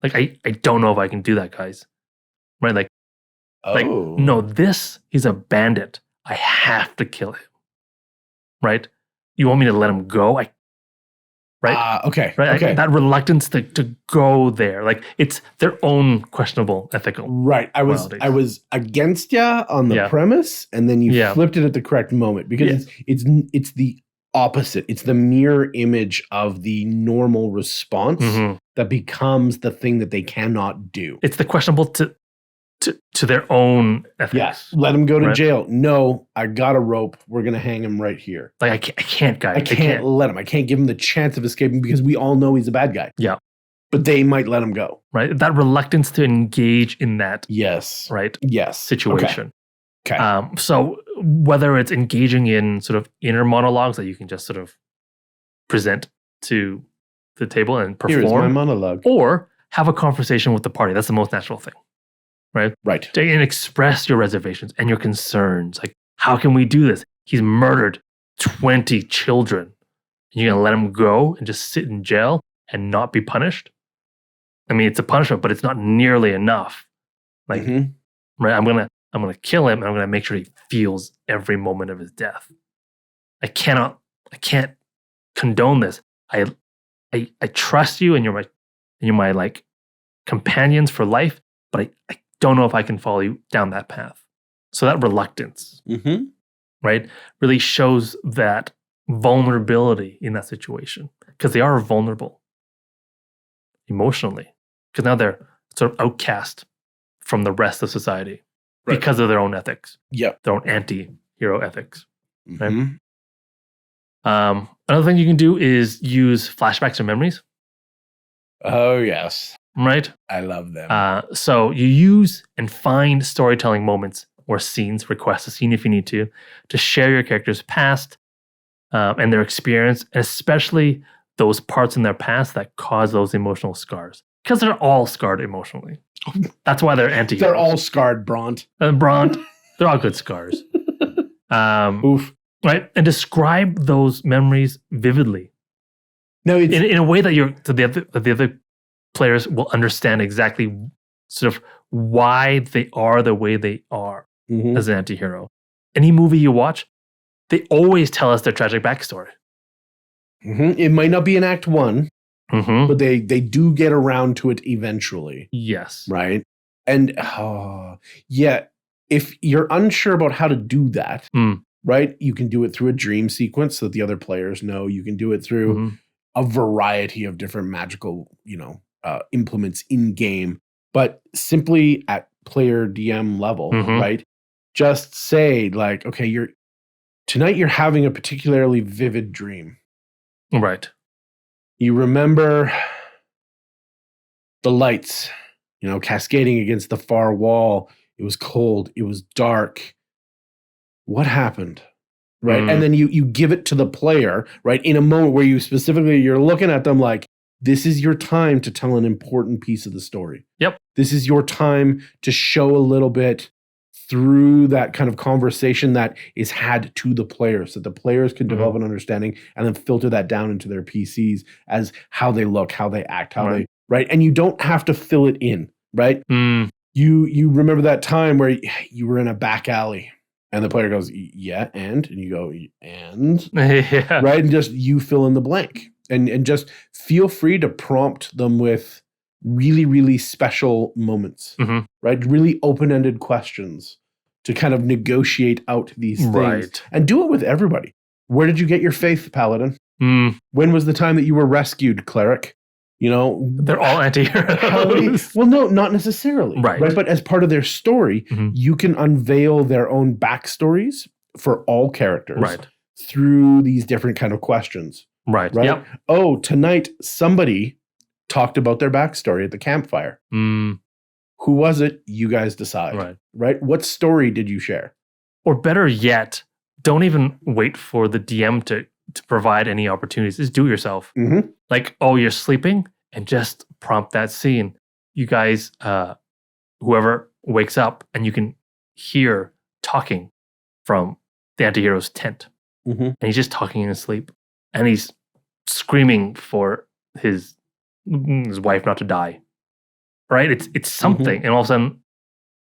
[SPEAKER 1] Like, I don't know if I can do that, guys. Right? Like, no, he's a bandit. I have to kill him. Right? You want me to let him go? Right?
[SPEAKER 3] Okay.
[SPEAKER 1] Right?
[SPEAKER 3] Okay.
[SPEAKER 1] That reluctance to go there. Like, it's their own questionable ethical.
[SPEAKER 3] Right. I was against you on the premise, and then you flipped it at the correct moment because it's the opposite. It's the mirror image of the normal response that becomes the thing that they cannot do.
[SPEAKER 1] It's the questionable to their own ethics.
[SPEAKER 3] Yes. Let him go to jail. No, I got a rope. We're going to hang him right here.
[SPEAKER 1] Like, I can't, guys.
[SPEAKER 3] I can't let him. I can't give him the chance of escaping because we all know he's a bad guy.
[SPEAKER 1] Yeah.
[SPEAKER 3] But they might let him go.
[SPEAKER 1] Right? That reluctance to engage in that.
[SPEAKER 3] Yes.
[SPEAKER 1] Right?
[SPEAKER 3] Yes.
[SPEAKER 1] Situation.
[SPEAKER 3] Okay.
[SPEAKER 1] So whether it's engaging in sort of inner monologues that you can just sort of present to the table and perform.
[SPEAKER 3] Here's my monologue.
[SPEAKER 1] Or have a conversation with the party. That's the most natural thing. Right?
[SPEAKER 3] Right.
[SPEAKER 1] And express your reservations and your concerns. Like, how can we do this? He's murdered 20 children. And you're going to let him go and just sit in jail and not be punished? I mean, it's a punishment, but it's not nearly enough. Like, right? I'm I'm going to kill him, and I'm going to make sure he feels every moment of his death. I can't condone this. I trust you, and you're my like companions for life, but I don't know if I can follow you down that path. So that reluctance, right, really shows that vulnerability in that situation, because they are vulnerable emotionally, because now they're sort of outcast from the rest of society because of their own ethics, their own anti-hero ethics. Right? Another thing you can do is use flashbacks or memories.
[SPEAKER 3] Oh, yes.
[SPEAKER 1] Right?
[SPEAKER 3] I love them.
[SPEAKER 1] So you use and find storytelling moments or scenes, request a scene if you need to share your character's past and their experience, especially those parts in their past that cause those emotional scars. Because they're all scarred emotionally. That's why they're anti-heroes.
[SPEAKER 3] They're all scarred, Bront.
[SPEAKER 1] They're all good scars. Oof. Right? And describe those memories vividly. No, in a way that the other players will understand exactly sort of why they are the way they are as an anti-hero. Any movie you watch, they always tell us their tragic backstory.
[SPEAKER 3] It might not be in Act 1, but they do get around to it eventually.
[SPEAKER 1] Yes.
[SPEAKER 3] Right? And if you're unsure about how to do that, right, you can do it through a dream sequence so that the other players know. You can do it through a variety of different magical, implements in game, but simply at player DM level, right? Just say like, okay, tonight you're having a particularly vivid dream.
[SPEAKER 1] Right.
[SPEAKER 3] You remember the lights, cascading against the far wall. It was cold. It was dark. What happened? Right. And then you give it to the player, right? In a moment where you're looking at them like, this is your time to tell an important piece of the story.
[SPEAKER 1] Yep.
[SPEAKER 3] This is your time to show a little bit through that kind of conversation that is had to the players, so that the players can develop an understanding and then filter that down into their PCs as how they look, how they act, how they, right? And you don't have to fill it in, right? You remember that time where you were in a back alley and the player goes, yeah, and you go, and, right? And just you fill in the blank. And just feel free to prompt them with really, really special moments, right? Really open-ended questions to kind of negotiate out these things. And do it with everybody. Where did you get your faith, Paladin? When was the time that you were rescued, Cleric? They're
[SPEAKER 1] all anti-heroes.
[SPEAKER 3] Well, no, not necessarily. Right? But as part of their story, you can unveil their own backstories for all characters through these different kind of questions. Right.
[SPEAKER 1] Yep.
[SPEAKER 3] Oh, tonight somebody talked about their backstory at the campfire. Who was it? You guys decide. Right. What story did you share?
[SPEAKER 1] Or better yet, don't even wait for the DM to provide any opportunities. Just do it yourself. Like, oh, you're sleeping, and just prompt that scene. You guys, whoever wakes up, and you can hear talking from the anti-hero's tent. And he's just talking in his sleep. And he's screaming for his wife not to die. Right? It's something. And all of a sudden,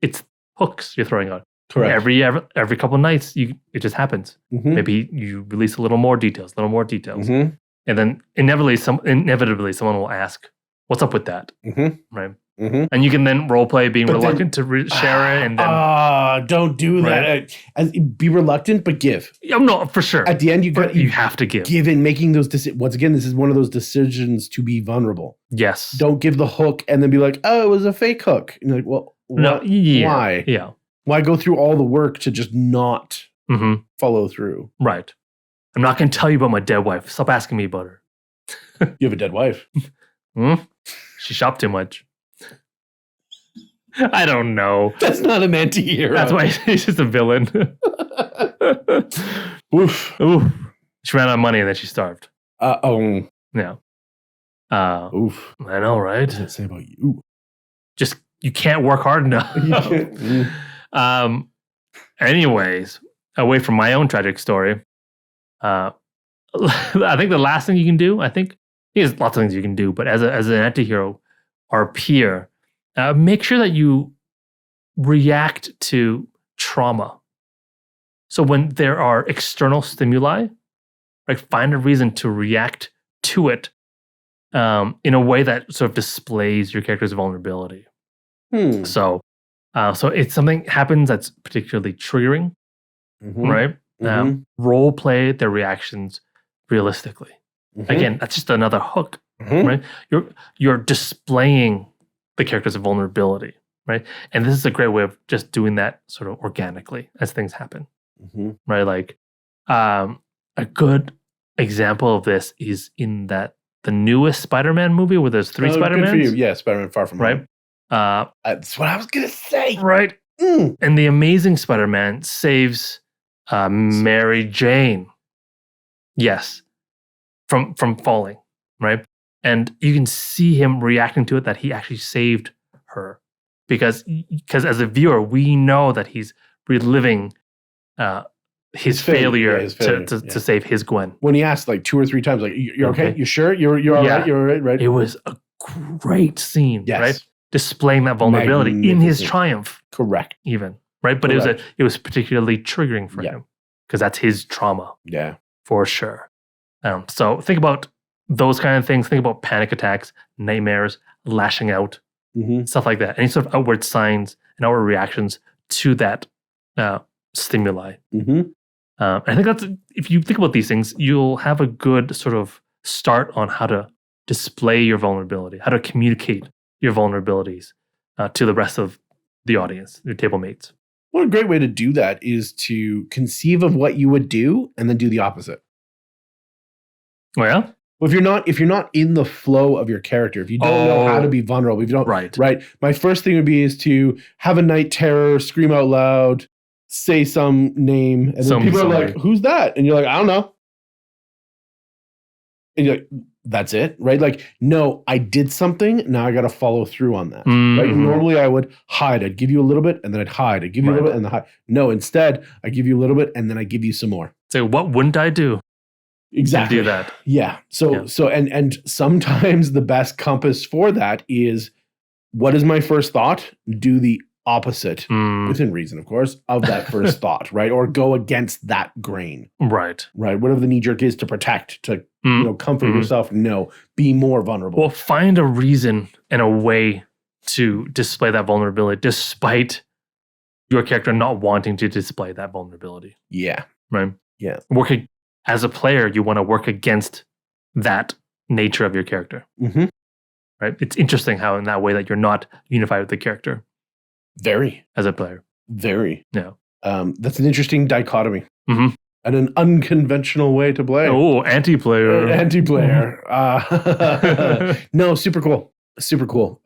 [SPEAKER 1] it's hooks you're throwing out.
[SPEAKER 3] Correct.
[SPEAKER 1] Every couple of nights, it just happens. Maybe you release a little more details. And then inevitably someone will ask, what's up with that? Right? And you can then roleplay being reluctant to share it. And then
[SPEAKER 3] don't do that. Be reluctant, but give.
[SPEAKER 1] No, for sure.
[SPEAKER 3] At the end, you
[SPEAKER 1] have to give.
[SPEAKER 3] Give in making those decisions. Once again, this is one of those decisions to be vulnerable.
[SPEAKER 1] Yes.
[SPEAKER 3] Don't give the hook and then be like, oh, it was a fake hook. And you're like, well, why?
[SPEAKER 1] Yeah.
[SPEAKER 3] Why go through all the work to just not follow through?
[SPEAKER 1] Right. I'm not going to tell you about my dead wife. Stop asking me about her.
[SPEAKER 3] You have a dead wife.
[SPEAKER 1] She shopped too much. I don't know.
[SPEAKER 3] That's not an anti-hero.
[SPEAKER 1] That's why he's just a villain.
[SPEAKER 3] Oof.
[SPEAKER 1] She ran out of money and then she starved. Yeah.
[SPEAKER 3] Oof.
[SPEAKER 1] I know, right?
[SPEAKER 3] What does that say about you?
[SPEAKER 1] Just, you can't work hard enough. Anyways, away from my own tragic story, I think the last thing you can do, there's lots of things you can do, but as an anti-hero or peer, make sure that you react to trauma. So when there are external stimuli, like find a reason to react to it in a way that sort of displays your character's vulnerability. So it's something happens that's particularly triggering, right? Role play their reactions realistically. Again, that's just another hook, right? You're displaying the character's vulnerability, right? And this is a great way of just doing that sort of organically as things happen, right? Like a good example of this is in the newest Spider-Man movie where there's 3 Spider-Mans.
[SPEAKER 3] Good for you. Yeah, Spider-Man Far From
[SPEAKER 1] Home. Right?
[SPEAKER 3] That's what I was going to say.
[SPEAKER 1] Right. And the Amazing Spider-Man saves Mary Jane. Yes. From falling, right? And you can see him reacting to it that he actually saved her. Because as a viewer, we know that he's reliving his failure to save his Gwen.
[SPEAKER 3] When he asked like 2 or 3 times, like, "You're okay? You sure? You're all right? You're all right, right?"
[SPEAKER 1] It was a great scene, right? Displaying that vulnerability in his triumph.
[SPEAKER 3] Correct.
[SPEAKER 1] Even, right? But it was particularly triggering for him because that's his trauma.
[SPEAKER 3] Yeah. For sure.
[SPEAKER 1] So think about those kind of things. Think about panic attacks, nightmares, lashing out, stuff like that. Any sort of outward signs and outward reactions to that stimuli. I think that's, if you think about these things, you'll have a good sort of start on how to display your vulnerability, how to communicate your vulnerabilities to the rest of the audience, your table mates.
[SPEAKER 3] What a great way to do that is to conceive of what you would do and then do the opposite.
[SPEAKER 1] Well,
[SPEAKER 3] if you're not in the flow of your character, if you don't know how to be vulnerable, if you don't, right. My first thing would be is to have a night terror, scream out loud, say some name, and then people are like, "Who's that?" And you're like, "I don't know." And you're like, "That's it, right?" Like, no, I did something. Now I got to follow through on that. Right? Normally I would hide. I'd give you a little bit, and then I'd hide. I'd give you a little bit, and then hide. No, instead I give you a little bit, and then I give you some more.
[SPEAKER 1] So what wouldn't I do?
[SPEAKER 3] Exactly.
[SPEAKER 1] Do that.
[SPEAKER 3] Yeah. So and sometimes the best compass for that is, what is my first thought? Do the opposite, within reason, of course, of that first thought, right? Or go against that grain.
[SPEAKER 1] Right.
[SPEAKER 3] Whatever the knee jerk is to protect, to comfort yourself. No, be more vulnerable.
[SPEAKER 1] Well, find a reason and a way to display that vulnerability, despite your character not wanting to display that vulnerability.
[SPEAKER 3] Yeah.
[SPEAKER 1] Right.
[SPEAKER 3] Yeah.
[SPEAKER 1] Working as a player, you want to work against that nature of your character. Right. It's interesting how in that way that you're not unified with the character.
[SPEAKER 3] Very.
[SPEAKER 1] As a player.
[SPEAKER 3] Very.
[SPEAKER 1] Yeah.
[SPEAKER 3] That's an interesting dichotomy. And an unconventional way to play.
[SPEAKER 1] Oh, anti-player.
[SPEAKER 3] Anti-player. No, super cool. Super cool.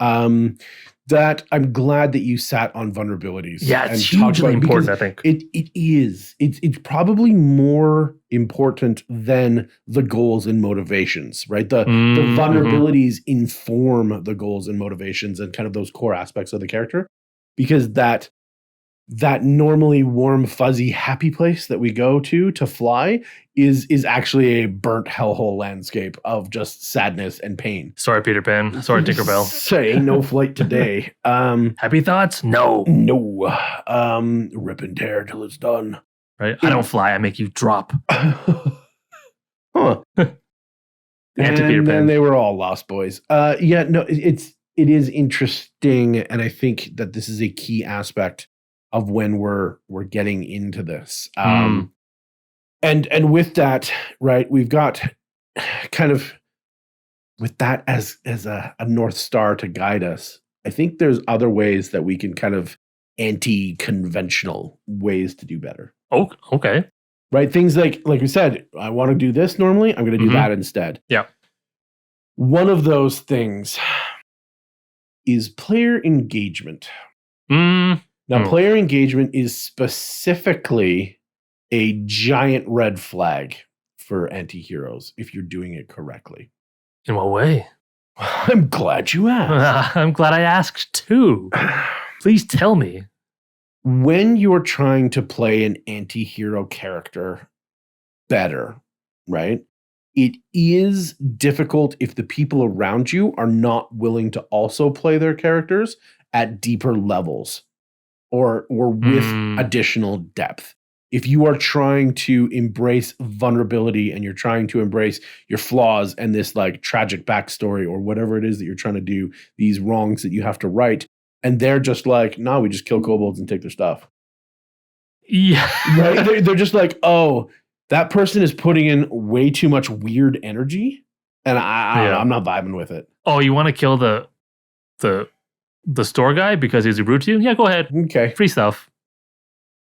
[SPEAKER 3] That I'm glad that you sat on vulnerabilities.
[SPEAKER 1] Yeah, it's hugely important, I think.
[SPEAKER 3] It is. It's probably more important than the goals and motivations, right? The vulnerabilities inform the goals and motivations and kind of those core aspects of the character. Because that normally warm, fuzzy, happy place that we go to fly is actually a burnt hellhole landscape of just sadness and pain.
[SPEAKER 1] Sorry, Peter Pan. Sorry, Tinkerbell.
[SPEAKER 3] Say, no flight today.
[SPEAKER 1] Happy thoughts? No.
[SPEAKER 3] Rip and tear till it's done.
[SPEAKER 1] Right? I don't fly. I make you drop.
[SPEAKER 3] Huh. And then they were all lost boys. It is interesting, and I think that this is a key aspect of when we're getting into this. And with that, right, we've got kind of with that as a North Star to guide us. I think there's other ways that we can kind of anti-conventional ways to do better.
[SPEAKER 1] Oh, okay.
[SPEAKER 3] Right? Things like we said, I want to do this normally, I'm going to do that instead.
[SPEAKER 1] Yeah.
[SPEAKER 3] One of those things is player engagement. Now, player engagement is specifically a giant red flag for anti-heroes if you're doing it correctly.
[SPEAKER 1] In what way?
[SPEAKER 3] I'm glad you asked.
[SPEAKER 1] I'm glad I asked too. Please tell me.
[SPEAKER 3] When you're trying to play an anti-hero character better, right? It is difficult if the people around you are not willing to also play their characters at deeper levels. or with additional depth. If you are trying to embrace vulnerability and you're trying to embrace your flaws and this like tragic backstory or whatever it is that you're trying to do, these wrongs that you have to right, and they're just like, no, we just kill kobolds and take their stuff.
[SPEAKER 1] Yeah.
[SPEAKER 3] Right? They're just like, oh, that person is putting in way too much weird energy, and I'm not vibing with it.
[SPEAKER 1] Oh, you want to kill the store guy because he's rude to you? Yeah, go ahead.
[SPEAKER 3] Okay.
[SPEAKER 1] Free stuff.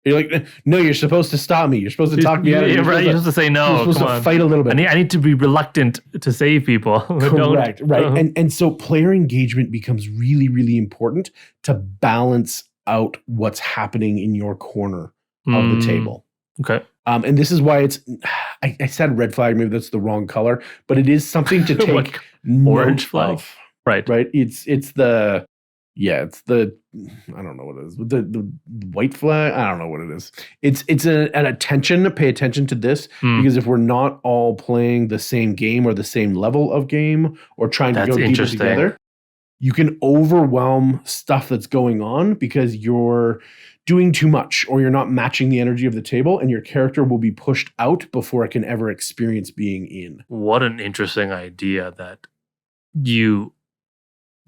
[SPEAKER 3] You're like, no, you're supposed to stop me. You're supposed to talk me out of it.
[SPEAKER 1] You're supposed to say no.
[SPEAKER 3] You're supposed to fight a little bit.
[SPEAKER 1] I need to be reluctant to save people.
[SPEAKER 3] Correct. Right. And so player engagement becomes really, really important to balance out what's happening in your corner of the table.
[SPEAKER 1] Okay.
[SPEAKER 3] And this is why I said red flag, maybe that's the wrong color, but it is something to take
[SPEAKER 1] orange flag.
[SPEAKER 3] Of.
[SPEAKER 1] Right.
[SPEAKER 3] It's the I don't know what it is. The white flag, I don't know what it is. It's an attention, pay attention to this, because if we're not all playing the same game or the same level of game or trying to go deeper together, you can overwhelm stuff that's going on because you're doing too much or you're not matching the energy of the table, and your character will be pushed out before it can ever experience being in.
[SPEAKER 1] What an interesting idea that the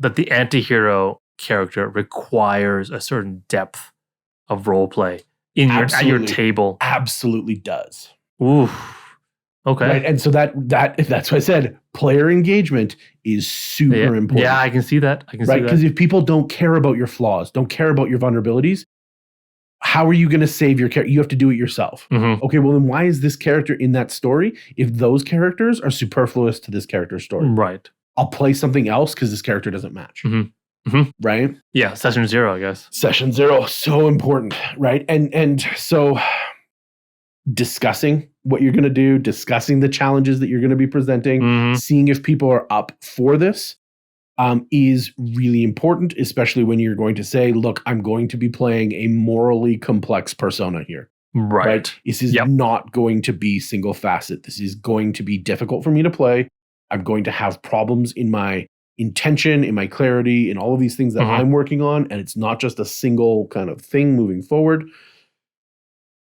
[SPEAKER 1] antihero character requires a certain depth of role play at your table.
[SPEAKER 3] Absolutely does.
[SPEAKER 1] Ooh. Okay.
[SPEAKER 3] Right? And so that's why I said player engagement is super important.
[SPEAKER 1] Yeah, I can see that.
[SPEAKER 3] Because if people don't care about your flaws, don't care about your vulnerabilities, how are you going to save your character? You have to do it yourself.
[SPEAKER 1] Mm-hmm.
[SPEAKER 3] Okay, well then why is this character in that story if those characters are superfluous to this character's story?
[SPEAKER 1] Right.
[SPEAKER 3] I'll play something else because this character doesn't match.
[SPEAKER 1] Mm-hmm. Mm-hmm.
[SPEAKER 3] Right?
[SPEAKER 1] Yeah, session 0, I guess.
[SPEAKER 3] Session 0, so important, right? And so discussing what you're going to do, discussing the challenges that you're going to be presenting, seeing if people are up for this is really important, especially when you're going to say, look, I'm going to be playing a morally complex persona here.
[SPEAKER 1] Right?
[SPEAKER 3] This is not going to be single facet. This is going to be difficult for me to play. I'm going to have problems in my intention, in my clarity, in all of these things that I'm working on, and it's not just a single kind of thing moving forward.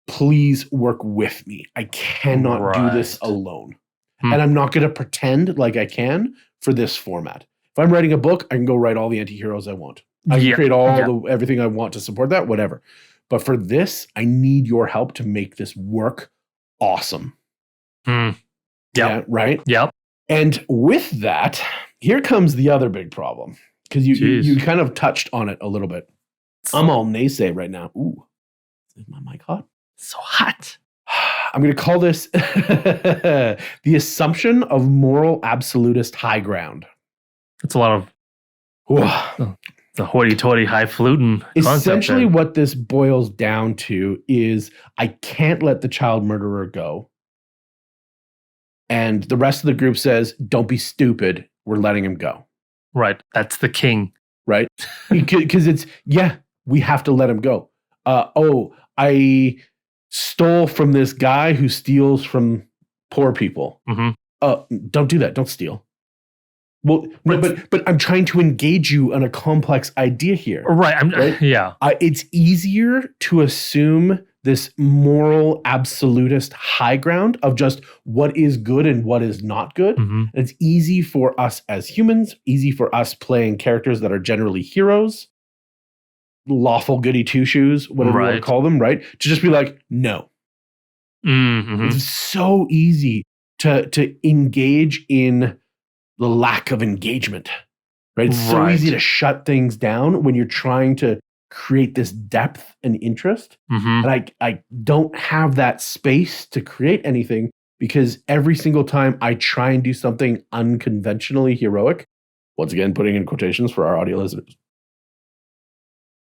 [SPEAKER 3] Please work with me. I cannot do this alone. And I'm not going to pretend like I can for this format. If I'm writing a book, I can go write all the anti-heroes I want. I can create everything I want to support that, whatever. But for this, I need your help to make this work awesome. Yeah, right?
[SPEAKER 1] Yep.
[SPEAKER 3] And with that, here comes the other big problem, because you kind of touched on it a little bit. I'm all naysay right now. Ooh, is my mic hot?
[SPEAKER 1] So hot.
[SPEAKER 3] I'm going to call this the assumption of moral absolutist high ground.
[SPEAKER 1] It's a lot of the hoity-toity highfalutin concept.
[SPEAKER 3] Essentially what this boils down to is I can't let the child murderer go. And the rest of the group says, don't be stupid. We're letting him go.
[SPEAKER 1] Right. That's the king.
[SPEAKER 3] Right. Because we have to let him go. I stole from this guy who steals from poor people. Don't do that. Don't steal. Well, no, but I'm trying to engage you on a complex idea here.
[SPEAKER 1] Right.
[SPEAKER 3] It's easier to assume this moral absolutist high ground of just what is good and what is not good. It's easy for us as humans, easy for us playing characters that are generally heroes, lawful goody two-shoes, whatever you want to call them, right? To just be like, no. It's so easy to engage in the lack of engagement, right? It's so easy to shut things down when you're trying to create this depth and interest. And I don't have that space to create anything because every single time I try and do something unconventionally heroic, once again, putting in quotations for our audio listeners,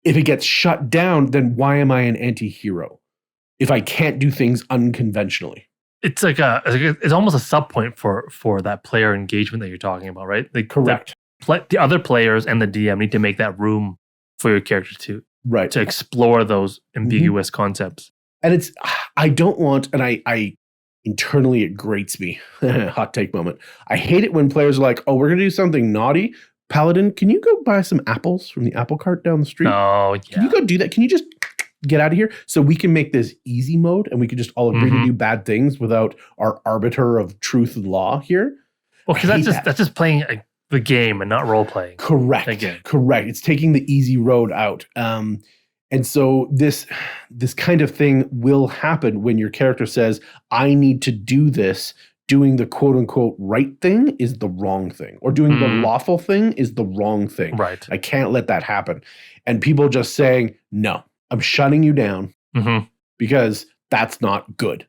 [SPEAKER 3] if it gets shut down, then why am I an anti-hero if I can't do things unconventionally?
[SPEAKER 1] It's like it's almost a sub point for that player engagement that you're talking about, right?
[SPEAKER 3] Correct.
[SPEAKER 1] The other players and the DM need to make that room for your character to explore those ambiguous concepts.
[SPEAKER 3] And I don't want, and I internally it grates me. Hot take moment. I hate it when players are like, oh, we're going to do something naughty. Paladin, can you go buy some apples from the apple cart down the street?
[SPEAKER 1] Oh, yeah.
[SPEAKER 3] Can you go do that? Can you just get out of here. So we can make this easy mode and we can just all agree to do bad things without our arbiter of truth and law here.
[SPEAKER 1] Well, because that's just playing the game and not role playing.
[SPEAKER 3] Correct.
[SPEAKER 1] Again.
[SPEAKER 3] Correct. It's taking the easy road out. And so this kind of thing will happen when your character says, I need to do this. Doing the quote unquote right thing is the wrong thing, or doing the lawful thing is the wrong thing.
[SPEAKER 1] Right.
[SPEAKER 3] I can't let that happen. And people just saying, no, I'm shutting you down because that's not good.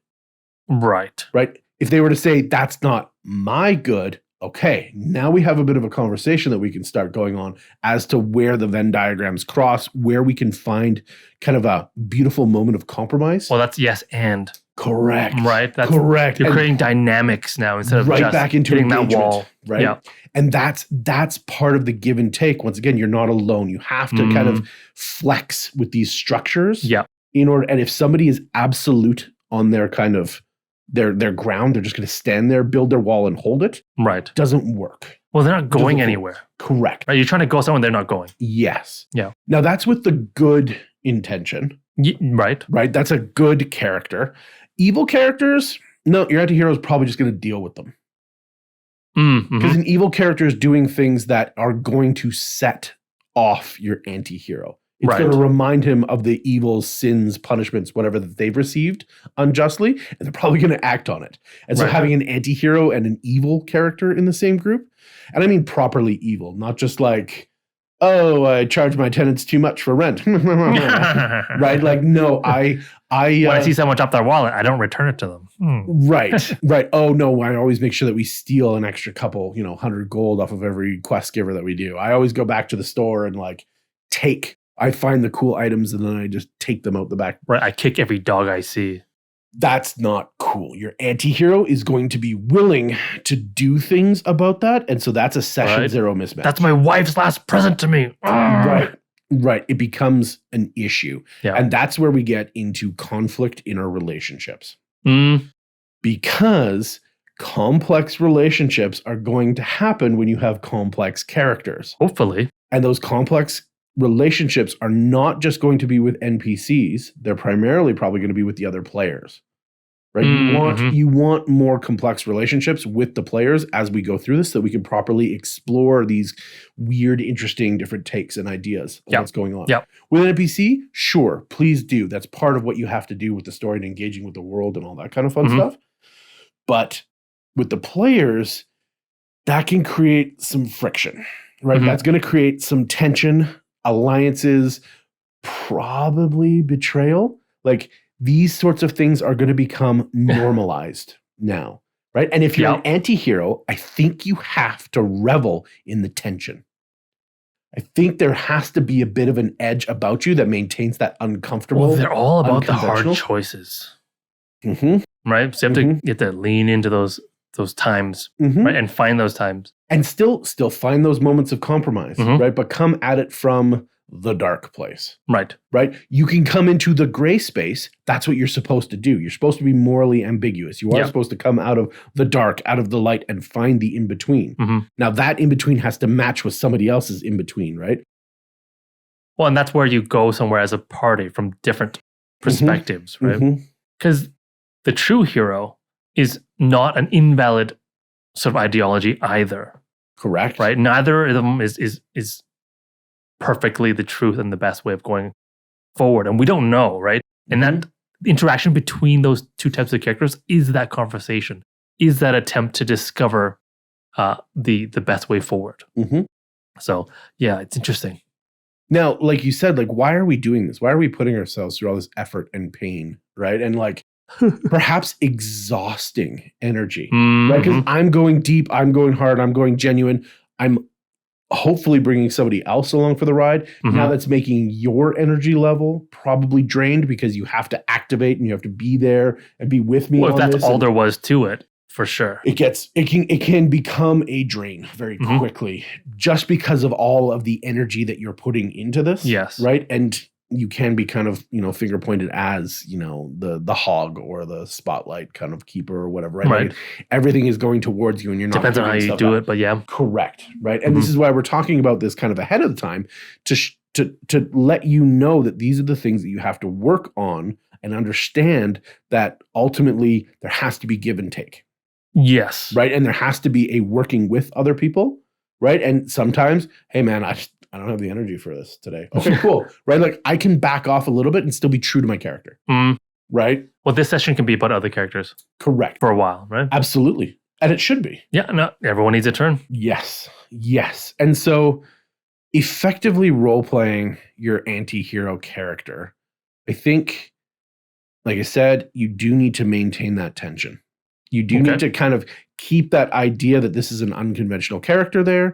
[SPEAKER 1] Right.
[SPEAKER 3] Right. If they were to say that's not my good, okay, now we have a bit of a conversation that we can start going on as to where the Venn diagrams cross, where we can find kind of a beautiful moment of compromise.
[SPEAKER 1] Well, that's yes and.
[SPEAKER 3] Correct.
[SPEAKER 1] Right. That's
[SPEAKER 3] correct.
[SPEAKER 1] You're creating dynamics now instead of
[SPEAKER 3] right
[SPEAKER 1] just
[SPEAKER 3] back into
[SPEAKER 1] hitting that wall.
[SPEAKER 3] Right.
[SPEAKER 1] Yeah.
[SPEAKER 3] And that's part of the give and take. Once again, you're not alone. You have to kind of flex with these structures.
[SPEAKER 1] Yeah.
[SPEAKER 3] In order, and if somebody is absolute on their kind of their ground, they're just going to stand there, build their wall, and hold it.
[SPEAKER 1] Right.
[SPEAKER 3] Doesn't work.
[SPEAKER 1] Well, they're not going anywhere.
[SPEAKER 3] Correct.
[SPEAKER 1] Right. You're trying to go somewhere they're not going.
[SPEAKER 3] Yes.
[SPEAKER 1] Yeah.
[SPEAKER 3] Now that's with the good intention.
[SPEAKER 1] Right.
[SPEAKER 3] Right. That's a good character. Evil characters, no, your anti-hero is probably just going to deal with them. Because an evil character is doing things that are going to set off your anti-hero. It's going to remind him of the evil sins, punishments, whatever that they've received unjustly, and they're probably going to act on it. And so having an anti-hero and an evil character in the same group, and I mean properly evil, not just like, oh, I charge my tenants too much for rent. Right? Like, no, when
[SPEAKER 1] I see someone drop their wallet, I don't return it to them.
[SPEAKER 3] Right. Oh, no, I always make sure that we steal an extra couple, 100 gold off of every quest giver that we do. I always go back to the store and I find the cool items and then I just take them out the back.
[SPEAKER 1] Right. I kick every dog I see.
[SPEAKER 3] That's not cool. Your anti-hero is going to be willing to do things about that. And so that's a session zero mismatch.
[SPEAKER 1] That's my wife's last present to me.
[SPEAKER 3] Right. It becomes an issue.
[SPEAKER 1] Yeah.
[SPEAKER 3] And that's where we get into conflict in our relationships. Because complex relationships are going to happen when you have complex characters.
[SPEAKER 1] Hopefully.
[SPEAKER 3] And those complex relationships are not just going to be with NPCs. They're primarily probably going to be with the other players. Right? You want more complex relationships with the players as we go through this so we can properly explore these weird, interesting, different takes and ideas of what's going on.
[SPEAKER 1] Yep.
[SPEAKER 3] With an NPC, sure, please do. That's part of what you have to do with the story and engaging with the world and all that kind of fun stuff. But with the players, that can create some friction, right? That's going to create some tension, alliances, probably betrayal. Like, these sorts of things are going to become normalized now, right? And if you're an anti-hero, I think you have to revel in the tension. I think there has to be a bit of an edge about you that maintains that uncomfortable.
[SPEAKER 1] Well, they're all about the hard choices, right? So you have to lean into those times, right, and find those times,
[SPEAKER 3] and still find those moments of compromise, right? But come at it from the dark place. Right. You can come into the gray space. That's what you're supposed to do. You're supposed to be morally ambiguous. You are supposed to come out of the dark, out of the light, and find the in-between. Now, that in-between has to match with somebody else's in-between, right?
[SPEAKER 1] Well, and that's where you go somewhere as a party from different perspectives, right? Because the true hero is not an invalid sort of ideology either.
[SPEAKER 3] Correct.
[SPEAKER 1] Right? Neither of them is perfectly the truth and the best way of going forward. And we don't know, right? And that interaction between those two types of characters is that conversation, is that attempt to discover the best way forward. So, yeah, it's interesting.
[SPEAKER 3] Now, like you said, like, why are we doing this? Why are we putting ourselves through all this effort and pain, right? And like, perhaps exhausting energy, right? Because I'm going deep, I'm going hard, I'm going genuine, I'm hopefully bringing somebody else along for the ride. Now that's making your energy level probably drained because you have to activate and you have to be there and be with me.
[SPEAKER 1] Well, if that's all there was to it, for sure.
[SPEAKER 3] It can become a drain very quickly just because of all of the energy that you're putting into this.
[SPEAKER 1] Yes.
[SPEAKER 3] Right. And you can be kind of, finger pointed as, the hog or the spotlight kind of keeper or whatever, right? Like, everything is going towards you and you're not.
[SPEAKER 1] Depends on how you do it, but yeah.
[SPEAKER 3] Correct. Right. And this is why we're talking about this kind of ahead of the time to to let you know that these are the things that you have to work on and understand that ultimately there has to be give and take.
[SPEAKER 1] Yes.
[SPEAKER 3] Right. And there has to be a working with other people. Right. And sometimes, hey, man, I don't have the energy for this today. Okay, cool. Right. Like I can back off a little bit and still be true to my character. Right.
[SPEAKER 1] Well, this session can be about other characters.
[SPEAKER 3] Correct.
[SPEAKER 1] For a while, right?
[SPEAKER 3] Absolutely. And it should be.
[SPEAKER 1] Yeah. No, everyone needs a turn.
[SPEAKER 3] Yes. Yes. And so effectively role-playing your anti-hero character, I think, like I said, you do need to maintain that tension. You do need to kind of keep that idea that this is an unconventional character there.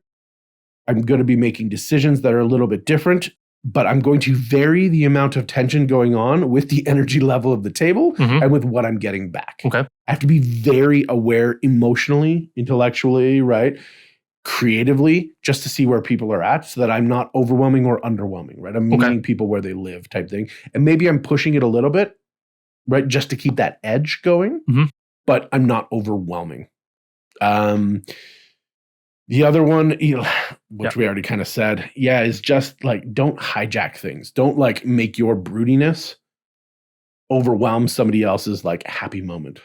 [SPEAKER 3] I'm going to be making decisions that are a little bit different, but I'm going to vary the amount of tension going on with the energy level of the table and with what I'm getting back.
[SPEAKER 1] Okay.
[SPEAKER 3] I have to be very aware emotionally, intellectually, right? Creatively, just to see where people are at so that I'm not overwhelming or underwhelming, right? I'm meeting people where they live type thing. And maybe I'm pushing it a little bit, right? Just to keep that edge going, but I'm not overwhelming. The other one, which we already kind of said, is just like, don't hijack things. Don't like make your broodiness overwhelm somebody else's like happy moment.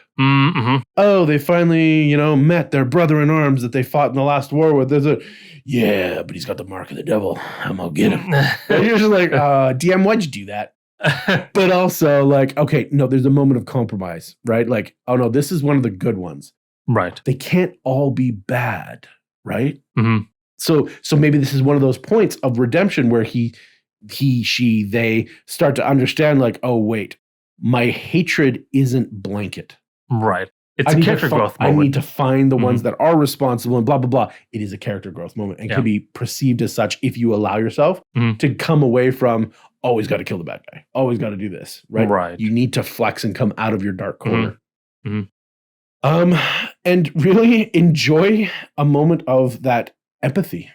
[SPEAKER 3] Oh, they finally, met their brother in arms that they fought in the last war with. There's but he's got the mark of the devil. I'm gonna get him. And you're just like, DM, why'd you do that? But also like, okay, no, there's a moment of compromise, right? Like, oh no, this is one of the good ones.
[SPEAKER 1] Right.
[SPEAKER 3] They can't all be bad, right? So maybe this is one of those points of redemption where they start to understand like, oh wait, my hatred isn't blanket.
[SPEAKER 1] Right. It's a character growth moment.
[SPEAKER 3] I need to find the ones that are responsible and blah, blah, blah. It is a character growth moment and can be perceived as such if you allow yourself to come away from, always got to kill the bad guy. Always got to do this, right?
[SPEAKER 1] Right.
[SPEAKER 3] You need to flex and come out of your dark corner. And really enjoy a moment of that empathy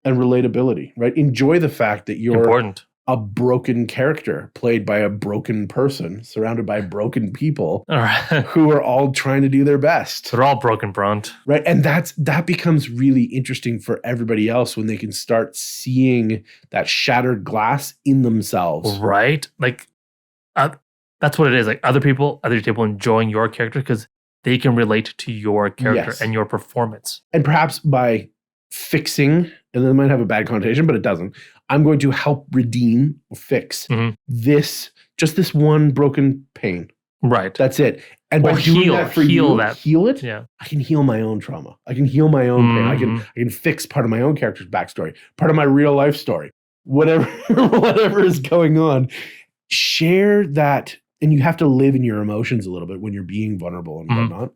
[SPEAKER 3] and relatability, right? Enjoy the fact that you're a broken character played by a broken person surrounded by broken people who are all trying to do their best.
[SPEAKER 1] They're all broken, Bront.
[SPEAKER 3] Right. And that becomes really interesting for everybody else when they can start seeing that shattered glass in themselves.
[SPEAKER 1] Right. Like that's what it is. Like other people enjoying your character because they can relate to your character and your performance.
[SPEAKER 3] And perhaps by fixing, and it might have a bad connotation, but it doesn't. I'm going to help redeem or fix this one broken pain.
[SPEAKER 1] Right.
[SPEAKER 3] That's it. And by doing that for heal it, I can heal my own trauma. I can heal my own pain. I can fix part of my own character's backstory, part of my real life story, whatever is going on. Share that, and you have to live in your emotions a little bit when you're being vulnerable and whatnot.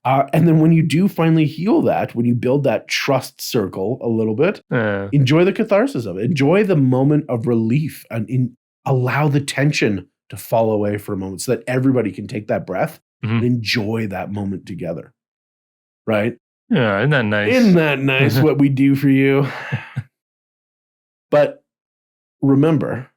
[SPEAKER 3] And then when you do finally heal that, when you build that trust circle a little bit, enjoy the catharsis of it. Enjoy the moment of relief and allow the tension to fall away for a moment so that everybody can take that breath and enjoy that moment together. Right?
[SPEAKER 1] Yeah, isn't that nice?
[SPEAKER 3] Isn't that nice what we do for you? But remember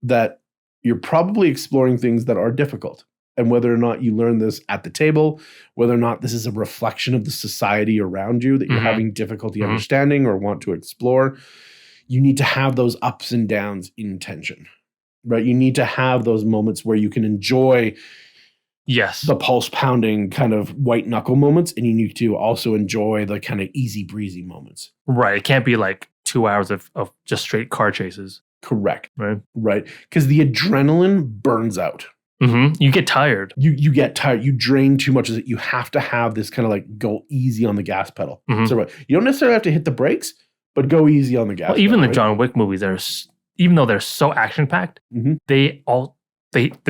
[SPEAKER 3] that you're probably exploring things that are difficult. And whether or not you learn this at the table, whether or not this is a reflection of the society around you that you're having difficulty understanding or want to explore, you need to have those ups and downs in tension, right? You need to have those moments where you can enjoy the pulse pounding kind of white knuckle moments, and you need to also enjoy the kind of easy breezy moments.
[SPEAKER 1] Right. It can't be like 2 hours of just straight car chases.
[SPEAKER 3] Correct.
[SPEAKER 1] Right.
[SPEAKER 3] Because the adrenaline burns out.
[SPEAKER 1] You get tired.
[SPEAKER 3] You get tired. You drain too much of it. You have to have this kind of like go easy on the gas pedal. So you don't necessarily have to hit the brakes, but go easy on the gas pedal.
[SPEAKER 1] Even the John Wick movies, even though they're so action packed, they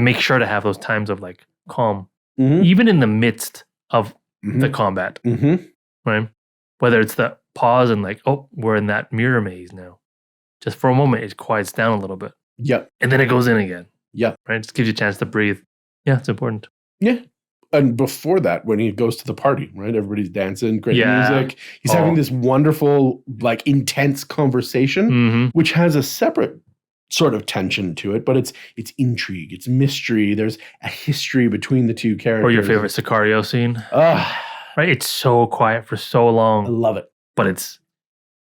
[SPEAKER 1] make sure to have those times of like calm, even in the midst of the combat. Right. Whether it's the pause and like, oh, we're in that mirror maze now. Just for a moment, it quiets down a little bit.
[SPEAKER 3] Yep.
[SPEAKER 1] And then it goes in again.
[SPEAKER 3] Yeah.
[SPEAKER 1] Right. Just gives you a chance to breathe. Yeah, it's important.
[SPEAKER 3] Yeah. And before that, when he goes to the party, right? Everybody's dancing, great music. He's having this wonderful, like intense conversation, which has a separate sort of tension to it, but it's intrigue, it's mystery. There's a history between the two characters.
[SPEAKER 1] Or your favorite Sicario scene. Right. It's so quiet for so long.
[SPEAKER 3] I love it.
[SPEAKER 1] But it's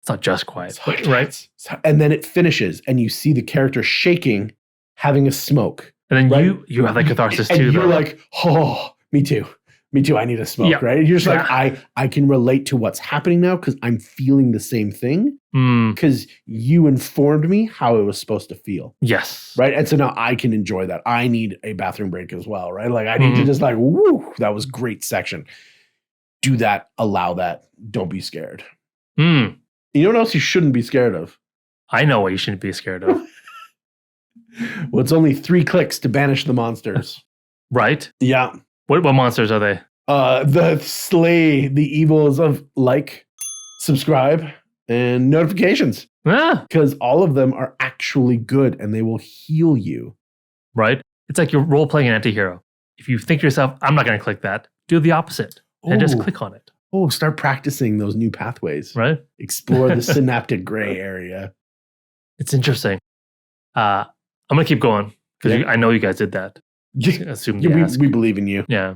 [SPEAKER 1] It's not just quiet,
[SPEAKER 3] So
[SPEAKER 1] but, right?
[SPEAKER 3] intense. And then it finishes, and you see the character shaking, having a smoke.
[SPEAKER 1] And then
[SPEAKER 3] Right?
[SPEAKER 1] you have that catharsis
[SPEAKER 3] And
[SPEAKER 1] too.
[SPEAKER 3] you're
[SPEAKER 1] though.
[SPEAKER 3] like, oh, me too. Me too. I need a smoke,
[SPEAKER 1] Yeah.
[SPEAKER 3] right? And you're just
[SPEAKER 1] Yeah.
[SPEAKER 3] like, I can relate to what's happening now because I'm feeling the same thing because you informed me how it was supposed to feel.
[SPEAKER 1] Yes.
[SPEAKER 3] Right. And so now I can enjoy that. I need a bathroom break as well, right? Like I need to just like, woo, that was great section. Do that. Allow that. Don't be scared. You know what else you shouldn't be scared of?
[SPEAKER 1] I know what you shouldn't be scared of.
[SPEAKER 3] Well, it's only 3 clicks to banish the monsters.
[SPEAKER 1] Right?
[SPEAKER 3] Yeah.
[SPEAKER 1] What monsters are they?
[SPEAKER 3] The slay the evils of like, subscribe, and notifications. Because all of them are actually good and they will heal you.
[SPEAKER 1] Right? It's like you're role-playing an anti-hero. If you think to yourself, I'm not going to click that, do the opposite and just click on it.
[SPEAKER 3] Oh, start practicing those new pathways.
[SPEAKER 1] Right?
[SPEAKER 3] Explore the synaptic gray area.
[SPEAKER 1] It's interesting. I'm going to keep going because I know you guys did that. Assume the ask.
[SPEAKER 3] We believe in you.
[SPEAKER 1] Yeah.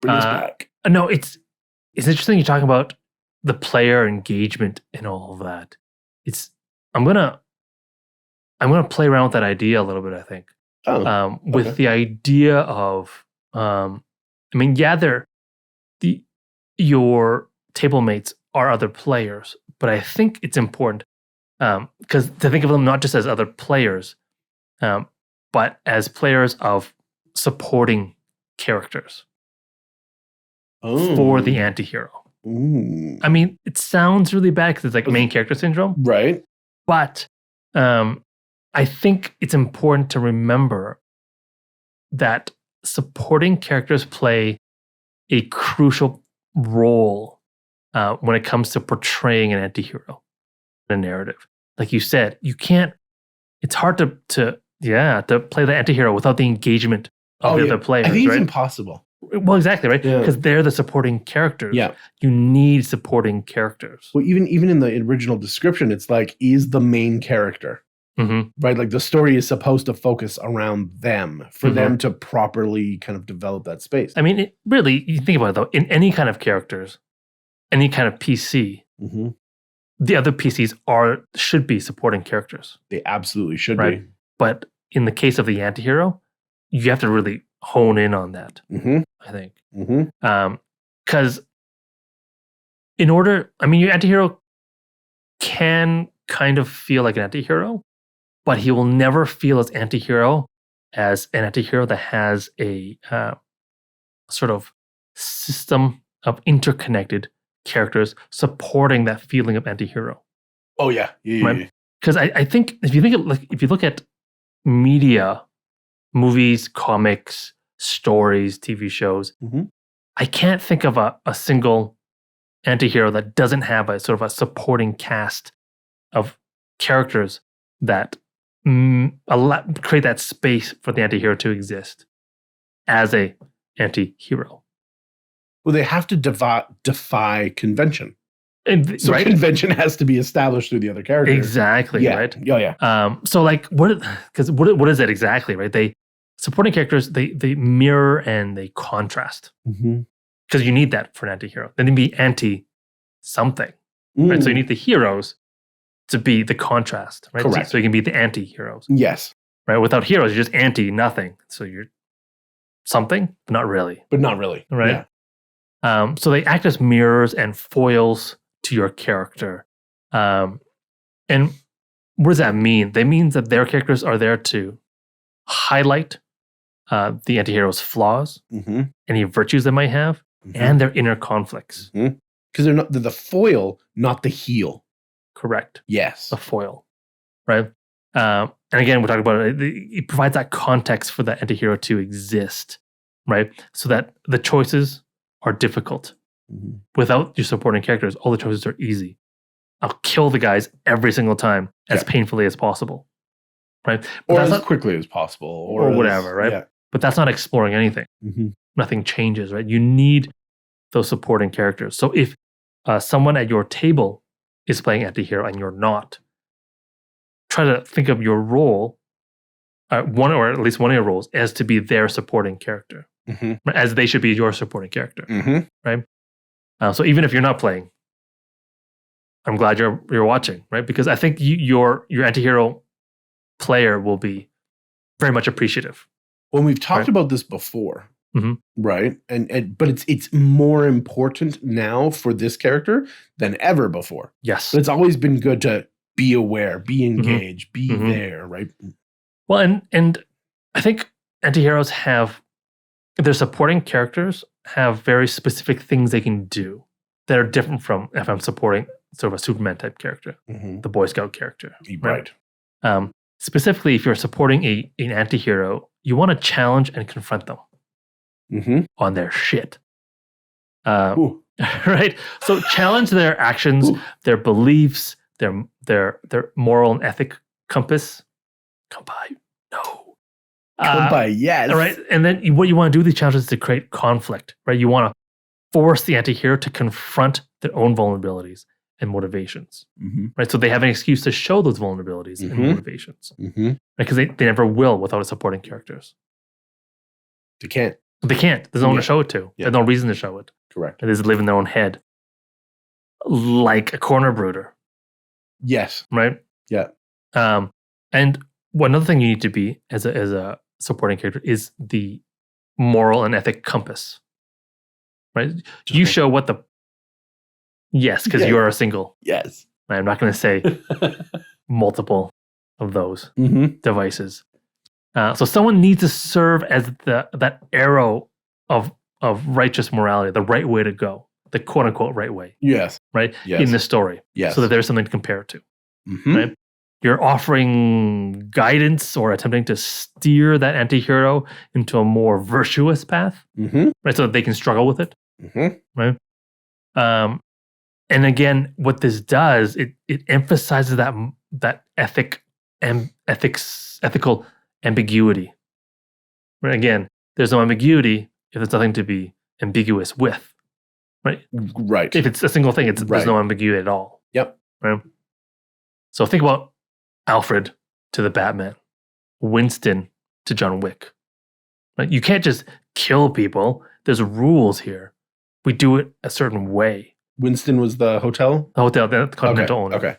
[SPEAKER 3] Bring us back.
[SPEAKER 1] No, it's interesting you're talking about the player engagement and all of that. I'm gonna play around with that idea a little bit, I think. With the idea of your table mates are other players, but I think it's important because to think of them not just as other players, but as players of supporting characters for the anti-hero. I mean, it sounds really bad because it's like main character syndrome.
[SPEAKER 3] Right.
[SPEAKER 1] But I think it's important to remember that supporting characters play a crucial role when it comes to portraying an anti-hero in a narrative. Like you said, you can't, it's hard to play the anti-hero without the engagement of the other players.
[SPEAKER 3] I think it's
[SPEAKER 1] right?
[SPEAKER 3] impossible.
[SPEAKER 1] Well, exactly, right?
[SPEAKER 3] Yeah.
[SPEAKER 1] Because they're the supporting characters.
[SPEAKER 3] Yeah.
[SPEAKER 1] You need supporting characters.
[SPEAKER 3] Well, even in the original description, it's like, is the main character. Right? Like the story is supposed to focus around them for them to properly kind of develop that space.
[SPEAKER 1] I mean, really, you think about it though, in any kind of characters, any kind of PC, the other PCs should be supporting characters.
[SPEAKER 3] They absolutely should
[SPEAKER 1] be. But in the case of the anti-hero, you have to really hone in on that, I think. Because your anti-hero can kind of feel like an anti-hero, but he will never feel as anti-hero as an anti-hero that has a sort of system of interconnected characters supporting that feeling of anti-hero.
[SPEAKER 3] Oh yeah.
[SPEAKER 1] Because I think if you look at media, movies, comics, stories, TV shows, I can't think of a single anti-hero that doesn't have a sort of a supporting cast of characters that create that space for the anti-hero to exist as a anti-hero.
[SPEAKER 3] Well, they have to defy convention. So
[SPEAKER 1] right?
[SPEAKER 3] convention has to be established through the other characters.
[SPEAKER 1] Exactly, right?
[SPEAKER 3] Yeah.
[SPEAKER 1] So like what is it exactly, right? They supporting characters, they mirror and they contrast. Because you need that for an anti-hero. They need to be anti-something. Right? So you need the heroes to be the contrast, right?
[SPEAKER 3] Correct.
[SPEAKER 1] So you can be the anti-heroes.
[SPEAKER 3] Yes.
[SPEAKER 1] Right? Without heroes, you're just anti-nothing. So you're something, but not really. Right? Yeah. So they act as mirrors and foils to your character. And what does that mean? That means that their characters are there to highlight the anti-hero's flaws, any virtues they might have, and their inner conflicts.
[SPEAKER 3] Because they're the foil, not the heel.
[SPEAKER 1] Correct.
[SPEAKER 3] Yes.
[SPEAKER 1] A foil, right? And again, we're talking about it provides that context for the anti-hero to exist, right? So that the choices are difficult. Without your supporting characters, all the choices are easy. I'll kill the guys every single time as painfully as possible, right? But
[SPEAKER 3] or as quickly as possible.
[SPEAKER 1] Or whatever, right? Yeah. But that's not exploring anything. Nothing changes, right? You need those supporting characters. So if someone at your table is playing anti-hero and you're not, try to think of your role, one or at least one of your roles, as to be their supporting character, as they should be your supporting character, right? So even if you're not playing, I'm glad you're watching, right? Because I think your antihero player will be very much appreciative.
[SPEAKER 3] Well, we've talked
[SPEAKER 1] Right.
[SPEAKER 3] about this before,
[SPEAKER 1] Mhm.
[SPEAKER 3] right? And but it's more important now for this character than ever before.
[SPEAKER 1] Yes.
[SPEAKER 3] But it's always been good to be aware, be engaged, be
[SPEAKER 1] Mhm.
[SPEAKER 3] there, right?
[SPEAKER 1] Well, and I think antiheroes have their supporting characters have very specific things they can do that are different from if I'm supporting sort of a Superman type character,
[SPEAKER 3] Mhm.
[SPEAKER 1] the Boy Scout character.
[SPEAKER 3] Right.
[SPEAKER 1] Specifically, if you're supporting an antihero, you want to challenge and confront them
[SPEAKER 3] Mm-hmm.
[SPEAKER 1] on their shit.
[SPEAKER 3] Ooh.
[SPEAKER 1] Right? So challenge their actions,
[SPEAKER 3] Ooh.
[SPEAKER 1] their beliefs, their moral and ethic compass. Come by. No.
[SPEAKER 3] Come by, yes.
[SPEAKER 1] All right. And then what you want to do with these challenges is to create conflict, right? You want to force the antihero to confront their own vulnerabilities and motivations,
[SPEAKER 3] Mm-hmm.
[SPEAKER 1] right? So they have an excuse to show those vulnerabilities and
[SPEAKER 3] Mhm.
[SPEAKER 1] motivations,
[SPEAKER 3] Mm-hmm.
[SPEAKER 1] because they never will without a supporting characters.
[SPEAKER 3] They can't.
[SPEAKER 1] They can't. There's no one
[SPEAKER 3] Yeah.
[SPEAKER 1] to show it to.
[SPEAKER 3] Yeah.
[SPEAKER 1] There's no reason to show it.
[SPEAKER 3] Correct.
[SPEAKER 1] They just live in their own head, like a corner brooder,
[SPEAKER 3] Yes.
[SPEAKER 1] right?
[SPEAKER 3] Yeah.
[SPEAKER 1] And another thing you need to be as a supporting character is the moral and ethic compass, right? You show what the because
[SPEAKER 3] Yeah.
[SPEAKER 1] you are a single.
[SPEAKER 3] Yes.
[SPEAKER 1] I'm not going to say multiple of those
[SPEAKER 3] Mm-hmm.
[SPEAKER 1] devices. So someone needs to serve as that arrow of righteous morality, the right way to go, the quote unquote right way,
[SPEAKER 3] Yes.
[SPEAKER 1] right?
[SPEAKER 3] Yes.
[SPEAKER 1] In the story,
[SPEAKER 3] Yes.
[SPEAKER 1] so that there's something to compare it to.
[SPEAKER 3] Mm-hmm.
[SPEAKER 1] Right? You're offering guidance or attempting to steer that antihero into a more virtuous path,
[SPEAKER 3] Mm-hmm.
[SPEAKER 1] right? So that they can struggle with it.
[SPEAKER 3] Mm-hmm.
[SPEAKER 1] And again, what this does, it emphasizes that ethical ambiguity. Right? Again, there's no ambiguity if there's nothing to be ambiguous with. Right?
[SPEAKER 3] Right.
[SPEAKER 1] If it's a single thing,
[SPEAKER 3] Right.
[SPEAKER 1] there's no ambiguity at all.
[SPEAKER 3] Yep.
[SPEAKER 1] Right? So think about Alfred to the Batman, Winston to John Wick. Right? You can't just kill people. There's rules here. We do it a certain way.
[SPEAKER 3] Winston was the hotel?
[SPEAKER 1] The hotel, the Continental owner,
[SPEAKER 3] Okay.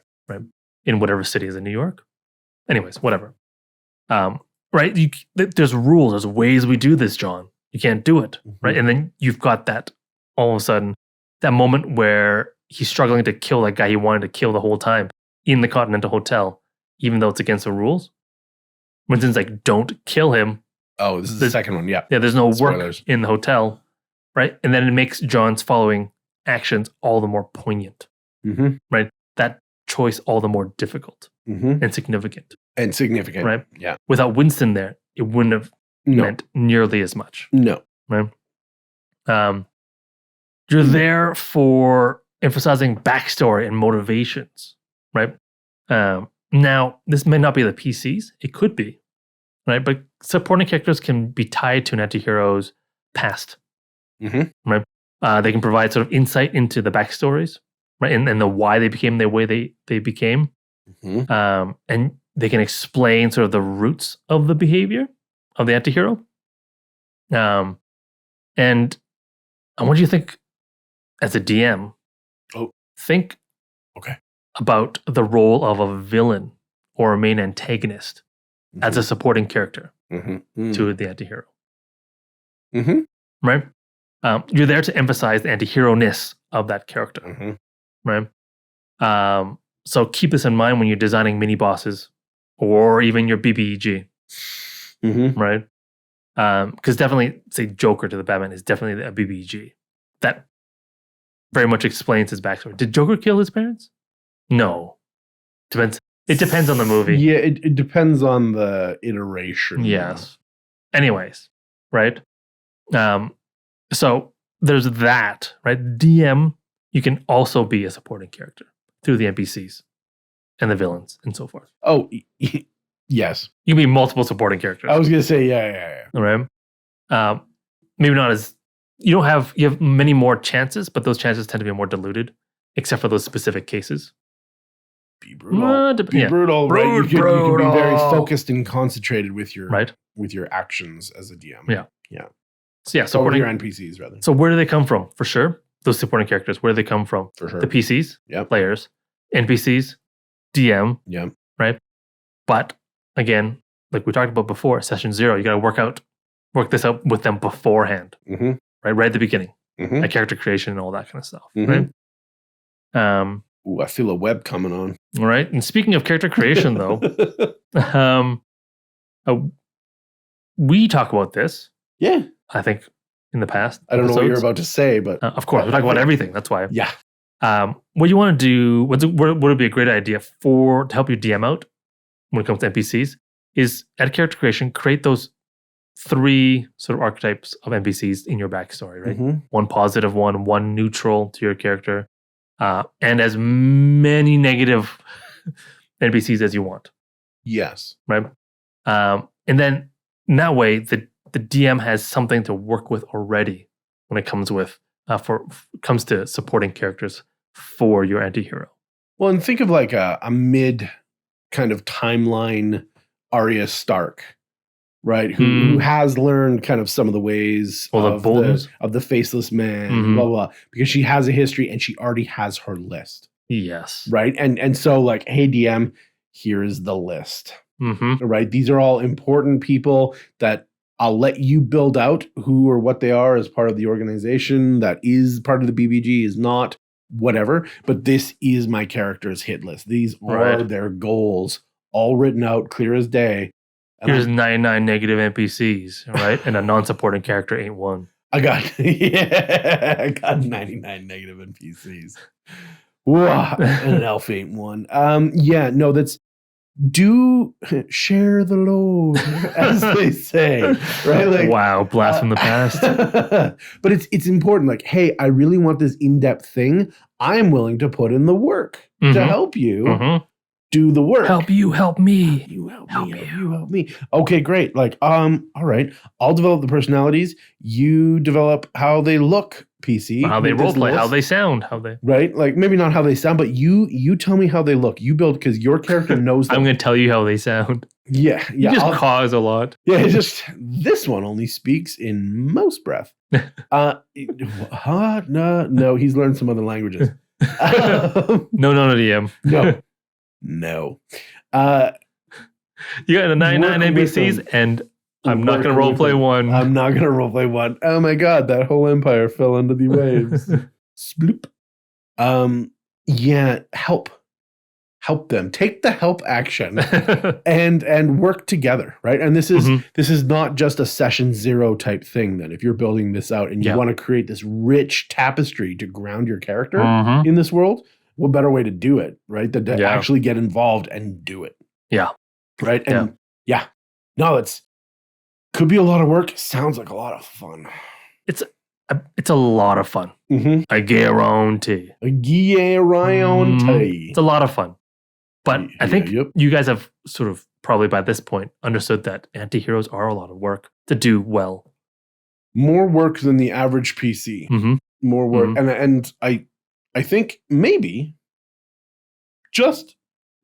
[SPEAKER 1] in whatever city is in New York. Anyways, whatever. Right? There's rules. There's ways we do this, John. You can't do it.
[SPEAKER 3] Mhm.
[SPEAKER 1] Right? And then you've got that, all of a sudden, that moment where he's struggling to kill that guy he wanted to kill the whole time in the Continental Hotel, even though it's against the rules. Winston's like, don't kill him.
[SPEAKER 3] Oh, this is the second one. Yeah.
[SPEAKER 1] Yeah, there's no work
[SPEAKER 3] Spoilers.
[SPEAKER 1] in the hotel. Right? And then it makes John's following actions all the more poignant.
[SPEAKER 3] Mm-hmm.
[SPEAKER 1] That choice all the more difficult
[SPEAKER 3] Mm-hmm.
[SPEAKER 1] and significant.
[SPEAKER 3] And significant.
[SPEAKER 1] Right?
[SPEAKER 3] Yeah.
[SPEAKER 1] Without Winston there, it wouldn't have
[SPEAKER 3] No.
[SPEAKER 1] meant nearly as much.
[SPEAKER 3] No.
[SPEAKER 1] You're there for emphasizing backstory and motivations, right? Now, this may not be the PCs. It could be, right? But supporting characters can be tied to an antihero's past,
[SPEAKER 3] Mhm.
[SPEAKER 1] right? They can provide sort of insight into the backstories, right? And the why they became the way they became.
[SPEAKER 3] Mhm.
[SPEAKER 1] And they can explain sort of the roots of the behavior of the antihero. And I want you to think as a DM.
[SPEAKER 3] Oh.
[SPEAKER 1] Think
[SPEAKER 3] Okay.
[SPEAKER 1] about the role of a villain or a main antagonist as a supporting character
[SPEAKER 3] Mm-hmm.
[SPEAKER 1] to the antihero,
[SPEAKER 3] Mm-hmm.
[SPEAKER 1] right? You're there to emphasize the antihero-ness of that character,
[SPEAKER 3] Mm-hmm.
[SPEAKER 1] right? So keep this in mind when you're designing mini bosses or even your BBEG,
[SPEAKER 3] Mm-hmm.
[SPEAKER 1] right? Because definitely, say Joker to the Batman is definitely a BBEG. That very much explains his backstory. Did Joker kill his parents? No. Depends. It depends on the movie.
[SPEAKER 3] Yeah, it depends on the iteration.
[SPEAKER 1] Yes. Anyways, right? So there's that, right? DM, you can also be a supporting character through the NPCs and the villains and so forth.
[SPEAKER 3] Oh, yes.
[SPEAKER 1] You can be multiple supporting characters.
[SPEAKER 3] I was gonna say yeah.
[SPEAKER 1] All right. Maybe not as you have many more chances, but those chances tend to be more diluted, except for those specific cases.
[SPEAKER 3] Be brutal. Be
[SPEAKER 1] yeah.
[SPEAKER 3] brutal, right? You can be
[SPEAKER 1] Brutal.
[SPEAKER 3] very focused and concentrated with your
[SPEAKER 1] Right.
[SPEAKER 3] with your actions as a DM.
[SPEAKER 1] Yeah.
[SPEAKER 3] Yeah.
[SPEAKER 1] So yeah,
[SPEAKER 3] Or with
[SPEAKER 1] supporting.
[SPEAKER 3] your NPCs rather.
[SPEAKER 1] So where do they come from? For sure, those supporting characters. Where do they come from?
[SPEAKER 3] For sure.
[SPEAKER 1] The PCs,
[SPEAKER 3] Yep.
[SPEAKER 1] players, NPCs, DM,
[SPEAKER 3] Yeah.
[SPEAKER 1] right? But again, like we talked about before, session 0, you got to work this out with them beforehand,
[SPEAKER 3] Mm-hmm.
[SPEAKER 1] right at the beginning,
[SPEAKER 3] Mm-hmm.
[SPEAKER 1] like character creation and all that kind of stuff,
[SPEAKER 3] Mhm.
[SPEAKER 1] right?
[SPEAKER 3] Ooh, I feel a web coming on.
[SPEAKER 1] All right. And speaking of character creation, though, we talk about this.
[SPEAKER 3] Yeah.
[SPEAKER 1] I think in the past.
[SPEAKER 3] I don't know what you're
[SPEAKER 1] episodes.
[SPEAKER 3] about to say, but
[SPEAKER 1] Of course, we talk about everything. That's why.
[SPEAKER 3] yeah.
[SPEAKER 1] What you want to do? What would be a great idea to help you DM out when it comes to NPCs? Is at character creation, create those 3 sort of archetypes of NPCs in your backstory, right?
[SPEAKER 3] Mhm.
[SPEAKER 1] One positive one neutral to your character, and as many negative NPCs as you want,
[SPEAKER 3] Yes.
[SPEAKER 1] right? And then in that way, the DM has something to work with already when it comes comes to supporting characters for your antihero.
[SPEAKER 3] Well, and think of like a mid kind of timeline Arya Stark, right? Who has learned kind of some of the ways of the faceless man, blah, blah, blah, because she has a history and she already has her list.
[SPEAKER 1] Yes.
[SPEAKER 3] Right. And so like, hey, DM, here is the list.
[SPEAKER 1] Mm-hmm.
[SPEAKER 3] Right. These are all important people that I'll let you build out who or what they are as part of the organization that is part of the BBG, is not, whatever. But this is my character's hit list. These are their goals, all written out, clear as day. And
[SPEAKER 1] here's 99 negative NPCs, right? And a non-supporting character ain't one.
[SPEAKER 3] I got 99 negative NPCs. Wow, and an elf ain't one. Yeah, no, do share the load, as they say, right? Like,
[SPEAKER 1] wow, blast from the past.
[SPEAKER 3] But it's important. Like, hey, I really want this in-depth thing. I'm willing to put in the work to help you do the work.
[SPEAKER 1] Help you, help me.
[SPEAKER 3] You help me. Okay, great. Like, all right. I'll develop the personalities. You develop how they look, PC.
[SPEAKER 1] How they roleplay, how they sound, how they...
[SPEAKER 3] Right? Like, maybe not how they sound, but you tell me how they look. You build, because your character knows them.
[SPEAKER 1] I'm going to tell you how they sound.
[SPEAKER 3] Yeah.
[SPEAKER 1] You just cause a lot.
[SPEAKER 3] Yeah, this one only speaks in mouse breath. No, he's learned some other languages.
[SPEAKER 1] No, DM.
[SPEAKER 3] No.
[SPEAKER 1] You got the 99 NPCs, and I'm not going to roleplay one.
[SPEAKER 3] I'm not going to roleplay one. Oh my god, that whole empire fell under the waves. Sploop. Yeah, help them. Take the help action and work together, right? And this is not just a session 0 type thing. Then, if you're building this out and you want to create this rich tapestry to ground your character in this world, what better way to do it, right? Than to actually get involved and do it.
[SPEAKER 1] Yeah.
[SPEAKER 3] Right. And no, it's could be a lot of work. Sounds like a lot of fun.
[SPEAKER 1] It's a lot of fun. I guarantee. It's a lot of fun. But I think you guys have sort of probably by this point understood that antiheroes are a lot of work to do well.
[SPEAKER 3] More work than the average PC. More work. And I think maybe, just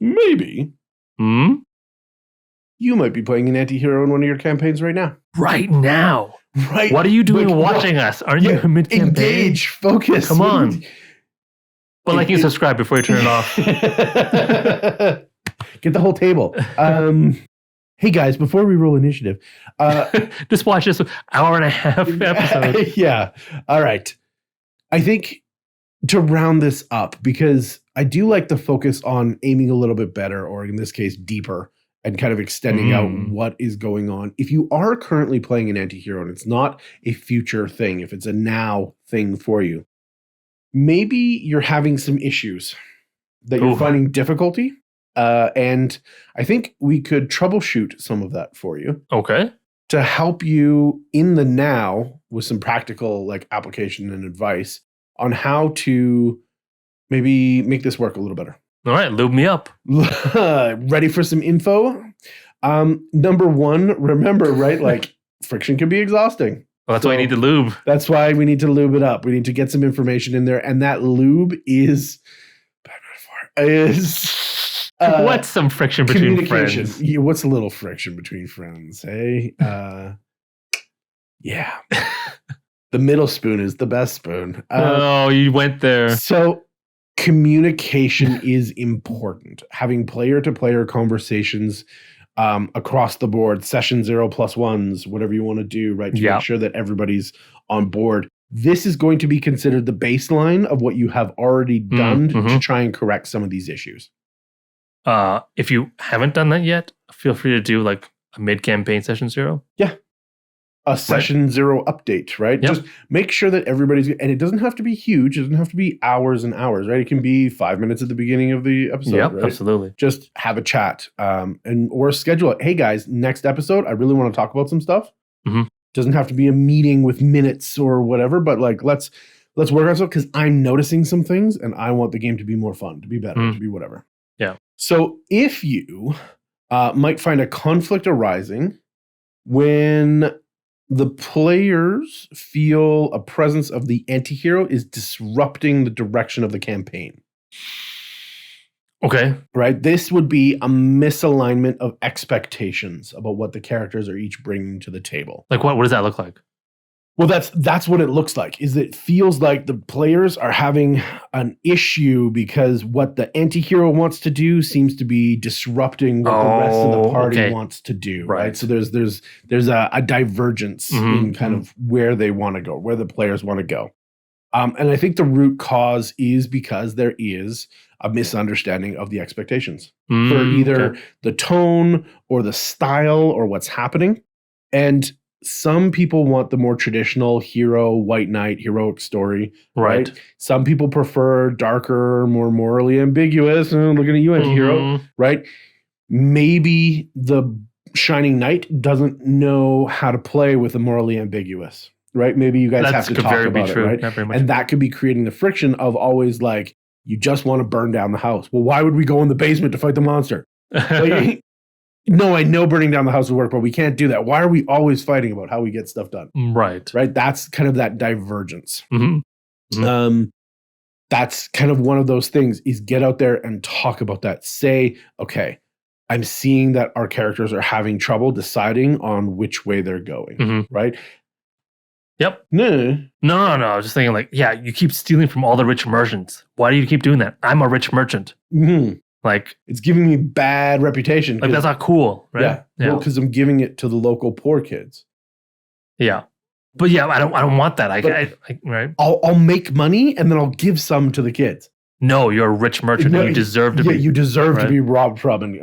[SPEAKER 3] maybe, you might be playing an antihero in one of your campaigns right now.
[SPEAKER 1] Right now.
[SPEAKER 3] Right.
[SPEAKER 1] What are you doing watching us? Aren't you mid-campaign?
[SPEAKER 3] Engage. Focus.
[SPEAKER 1] Come on. But like and subscribe before you turn it off.
[SPEAKER 3] Get the whole table. Hey guys, before we roll initiative.
[SPEAKER 1] Just watch this hour and a half episode.
[SPEAKER 3] Yeah. All right. I think to round this up, because I do like to focus on aiming a little bit better, or in this case, deeper, and kind of extending out what is going on. If you are currently playing an antihero and it's not a future thing, if it's a now thing for you, maybe you're having some issues that you're finding difficulty. And I think we could troubleshoot some of that for you.
[SPEAKER 1] Okay.
[SPEAKER 3] To help you in the now with some practical like application and advice on how to maybe make this work a little better.
[SPEAKER 1] All right, lube me up.
[SPEAKER 3] Ready for some info? Number 1, remember, right? Like friction can be exhausting.
[SPEAKER 1] Well, that's why you need to lube. That's
[SPEAKER 3] why we need to lube it up. We need to get some information in there. And that lube is
[SPEAKER 1] what's some friction between friends?
[SPEAKER 3] Yeah, what's a little friction between friends? Hey, yeah. The middle spoon is the best spoon.
[SPEAKER 1] You went there.
[SPEAKER 3] So Communication is important. Having player-to-player conversations across the board, session 0+1s, whatever you want to do, right? To make sure that everybody's on board. This is going to be considered the baseline of what you have already done to try and correct some of these issues.
[SPEAKER 1] If you haven't done that yet, feel free to do like a mid-campaign session 0.
[SPEAKER 3] Yeah. A session 0 update, right?
[SPEAKER 1] Yep.
[SPEAKER 3] Just make sure that everybody's, and it doesn't have to be huge. It doesn't have to be hours and hours, right? It can be 5 minutes at the beginning of the episode, right?
[SPEAKER 1] Absolutely.
[SPEAKER 3] Just have a chat or schedule it. Hey guys, next episode, I really want to talk about some stuff. Doesn't have to be a meeting with minutes or whatever, but like let's work on stuff because I'm noticing some things and I want the game to be more fun, to be better, to be whatever.
[SPEAKER 1] Yeah.
[SPEAKER 3] So if you might find a conflict arising when the players feel a presence of the antihero is disrupting the direction of the campaign.
[SPEAKER 1] Okay.
[SPEAKER 3] Right? This would be a misalignment of expectations about what the characters are each bringing to the table.
[SPEAKER 1] Like what does that look like?
[SPEAKER 3] Well, that's what it looks like. Is it feels like the players are having an issue because what the antihero wants to do seems to be disrupting what the rest of the party wants to do. Right. So there's a divergence in kind of where they want to go, where the players want to go. And I think the root cause is because there is a misunderstanding of the expectations for either the tone or the style or what's happening. And some people want the more traditional hero, white knight, heroic story. Right. Some people prefer darker, more morally ambiguous. Looking at you, antihero. Right. Maybe the shining knight doesn't know how to play with the morally ambiguous. Right. Maybe you guys have to talk about it. Right. And that could be creating the friction of always like, you just want to burn down the house. Well, why would we go in the basement to fight the monster? Like, no, I know burning down the house would work, but we can't do that. Why are we always fighting about how we get stuff done?
[SPEAKER 1] Right.
[SPEAKER 3] Right. That's kind of that divergence. That's kind of one of those things is get out there and talk about that. Say, okay, I'm seeing that our characters are having trouble deciding on which way they're going. Right.
[SPEAKER 1] Yep.
[SPEAKER 3] No.
[SPEAKER 1] I was just thinking like, yeah, you keep stealing from all the rich merchants. Why do you keep doing that? I'm a rich merchant. Like
[SPEAKER 3] it's giving me bad reputation.
[SPEAKER 1] Like that's not cool, right?
[SPEAKER 3] Yeah. Well, because I'm giving it to the local poor kids.
[SPEAKER 1] Yeah. But yeah, I don't want that. Right.
[SPEAKER 3] I'll make money and then I'll give some to the kids.
[SPEAKER 1] No, you're a rich merchant and you deserve to be.
[SPEAKER 3] Yeah, you deserve to be robbed from. And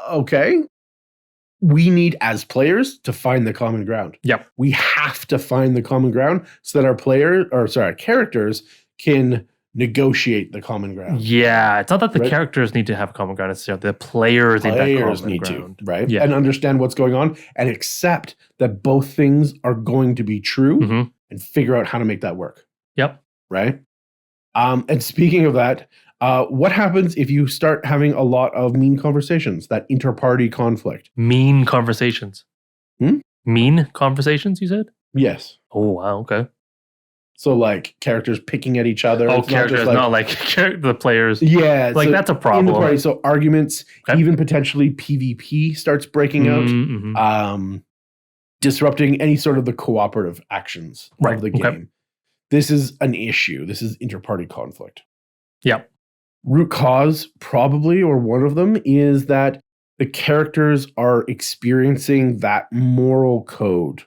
[SPEAKER 3] okay. We need, as players, to find the common ground.
[SPEAKER 1] Yep.
[SPEAKER 3] We have to find the common ground so that our characters can negotiate the common ground.
[SPEAKER 1] Yeah. It's not that the characters need to have common ground necessarily. The players need that common ground.
[SPEAKER 3] To, right? Yeah. And understand what's going on and accept that both things are going to be true and figure out how to make that work.
[SPEAKER 1] Yep.
[SPEAKER 3] Right? And speaking of that, what happens if you start having a lot of mean conversations, that inter-party conflict?
[SPEAKER 1] Mean conversations. Mean conversations, you said?
[SPEAKER 3] Yes.
[SPEAKER 1] Oh, wow. Okay.
[SPEAKER 3] So like characters picking at each other.
[SPEAKER 1] Oh, characters, not like the players.
[SPEAKER 3] Yeah.
[SPEAKER 1] Like so that's a problem.
[SPEAKER 3] In the party, so arguments, even potentially PvP starts breaking out, disrupting any sort of the cooperative actions of the game. This is an issue. This is inter-party conflict.
[SPEAKER 1] Yep.
[SPEAKER 3] Root cause, probably, or one of them, is that the characters are experiencing that moral code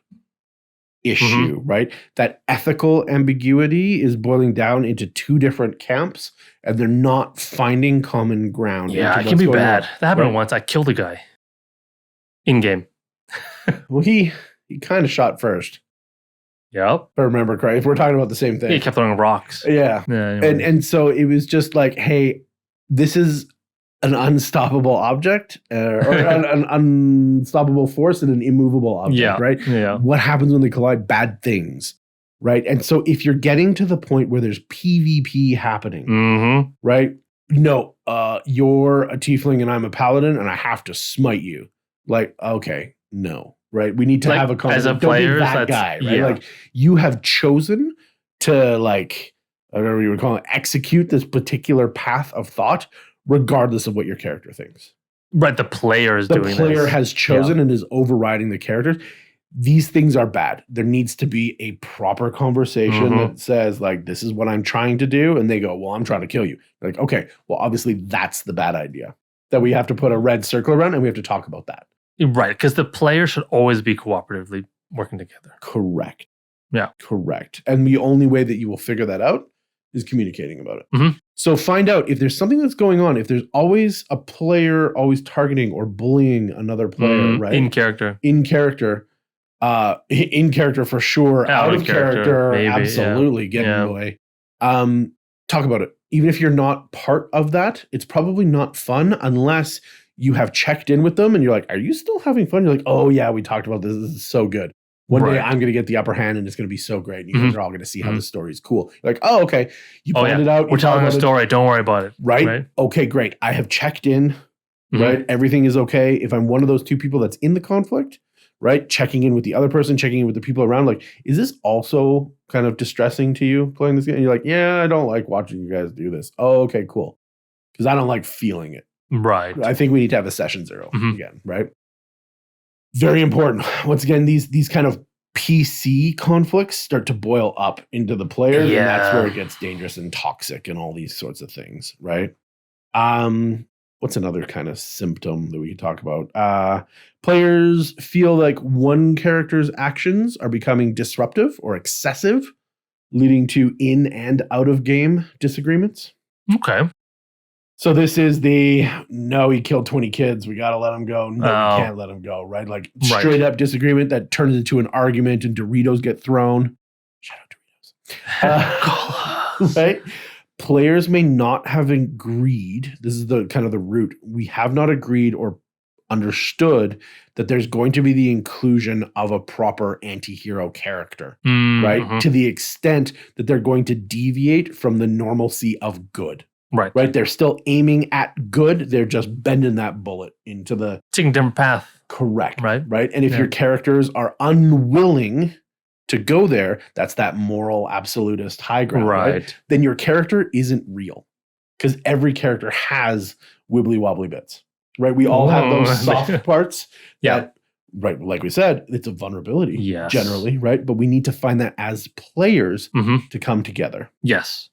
[SPEAKER 3] issue, right? That ethical ambiguity is boiling down into two different camps, and they're not finding common ground.
[SPEAKER 1] Yeah, it can be bad. That happened once. I killed a guy in-game.
[SPEAKER 3] Well, he kind of shot first.
[SPEAKER 1] Yep.
[SPEAKER 3] If I remember correctly. If we're talking about the same thing.
[SPEAKER 1] He kept throwing rocks.
[SPEAKER 3] Yeah. And so it was just like, hey, this is an unstoppable object or an unstoppable force and an immovable object, right?
[SPEAKER 1] Yeah.
[SPEAKER 3] What happens when they collide? Bad things, right? And so if you're getting to the point where there's PvP happening, right? No, you're a tiefling and I'm a paladin and I have to smite you. Like, okay, no. Right, we need to have a conversation.
[SPEAKER 1] As a player,
[SPEAKER 3] that guy, right? Like you have chosen to whatever you would call it, execute this particular path of thought, regardless of what your character thinks.
[SPEAKER 1] Right, the player is doing this.
[SPEAKER 3] The player has chosen and is overriding the characters. these things are bad. There needs to be a proper conversation that says, like, this is what I'm trying to do. And they go, well, I'm trying to kill you. Like, okay, well, obviously that's the bad idea. That we have to put a red circle around and we have to talk about that.
[SPEAKER 1] Right, because the player should always be cooperatively working together.
[SPEAKER 3] Correct.
[SPEAKER 1] Yeah.
[SPEAKER 3] Correct. And the only way that you will figure that out is communicating about it. So find out if there's something that's going on, if there's always a player always targeting or bullying another player, right?
[SPEAKER 1] In character.
[SPEAKER 3] In character for sure. Out of character,
[SPEAKER 1] maybe,
[SPEAKER 3] absolutely. Get in the way. Talk about it. Even if you're not part of that, it's probably not fun unless you have checked in with them and you're like, are you still having fun? You're like, oh yeah, we talked about this. This is so good. One day I'm going to get the upper hand and it's going to be so great. And you guys are all going to see how this story is cool. You're like, oh, okay. You planned it out.
[SPEAKER 1] We're telling a story. Don't worry about it.
[SPEAKER 3] Right? Okay, great. I have checked in, right? Everything is okay. If I'm one of those two people that's in the conflict, right? Checking in with the other person, checking in with the people around. Like, is this also kind of distressing to you playing this game? And you're like, yeah, I don't like watching you guys do this. Oh, okay, cool. Because I don't like feeling it.
[SPEAKER 1] Right.
[SPEAKER 3] I think we need to have a session 0 again, right? Very important. Once again, these kind of PC conflicts start to boil up into the players, and that's where it gets dangerous and toxic and all these sorts of things, right? What's another kind of symptom that we can talk about? Players feel like one character's actions are becoming disruptive or excessive, leading to in and out of game disagreements.
[SPEAKER 1] Okay.
[SPEAKER 3] So this is no, he killed 20 kids. We got to let him go. No, we can't let him go, right? Like straight up disagreement that turns into an argument and Doritos get thrown. Shout out Doritos. Right? Players may not have agreed. This is the kind of the root. We have not agreed or understood that there's going to be the inclusion of a proper anti-hero character, right? To the extent that they're going to deviate from the normalcy of good. Right. They're still aiming at good. They're just bending that bullet into the
[SPEAKER 1] taking a different path.
[SPEAKER 3] Correct.
[SPEAKER 1] Right.
[SPEAKER 3] And if your characters are unwilling to go there, that's that moral absolutist high ground. Right. Then your character isn't real. Because every character has wibbly wobbly bits. Right. We all have those soft parts. That, right. Like we said, it's a vulnerability generally. Right. But we need to find that as players to come together.
[SPEAKER 1] Yes.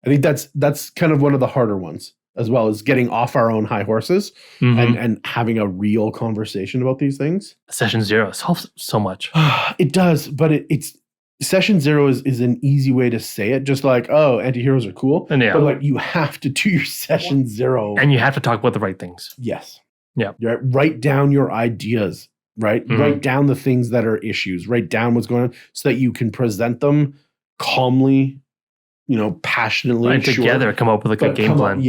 [SPEAKER 3] I think that's kind of one of the harder ones, as well as getting off our own high horses and having a real conversation about these things.
[SPEAKER 1] Session 0 solves so much.
[SPEAKER 3] It does, but it's Session 0 is an easy way to say it. Just like, oh, anti-heroes are cool. But like you have to do your Session 0.
[SPEAKER 1] And you have to talk about the right things.
[SPEAKER 3] Yes.
[SPEAKER 1] Yeah.
[SPEAKER 3] Right? Write down your ideas, right? Write down the things that are issues. Write down what's going on so that you can present them calmly, passionately.
[SPEAKER 1] And together come up with a good game plan.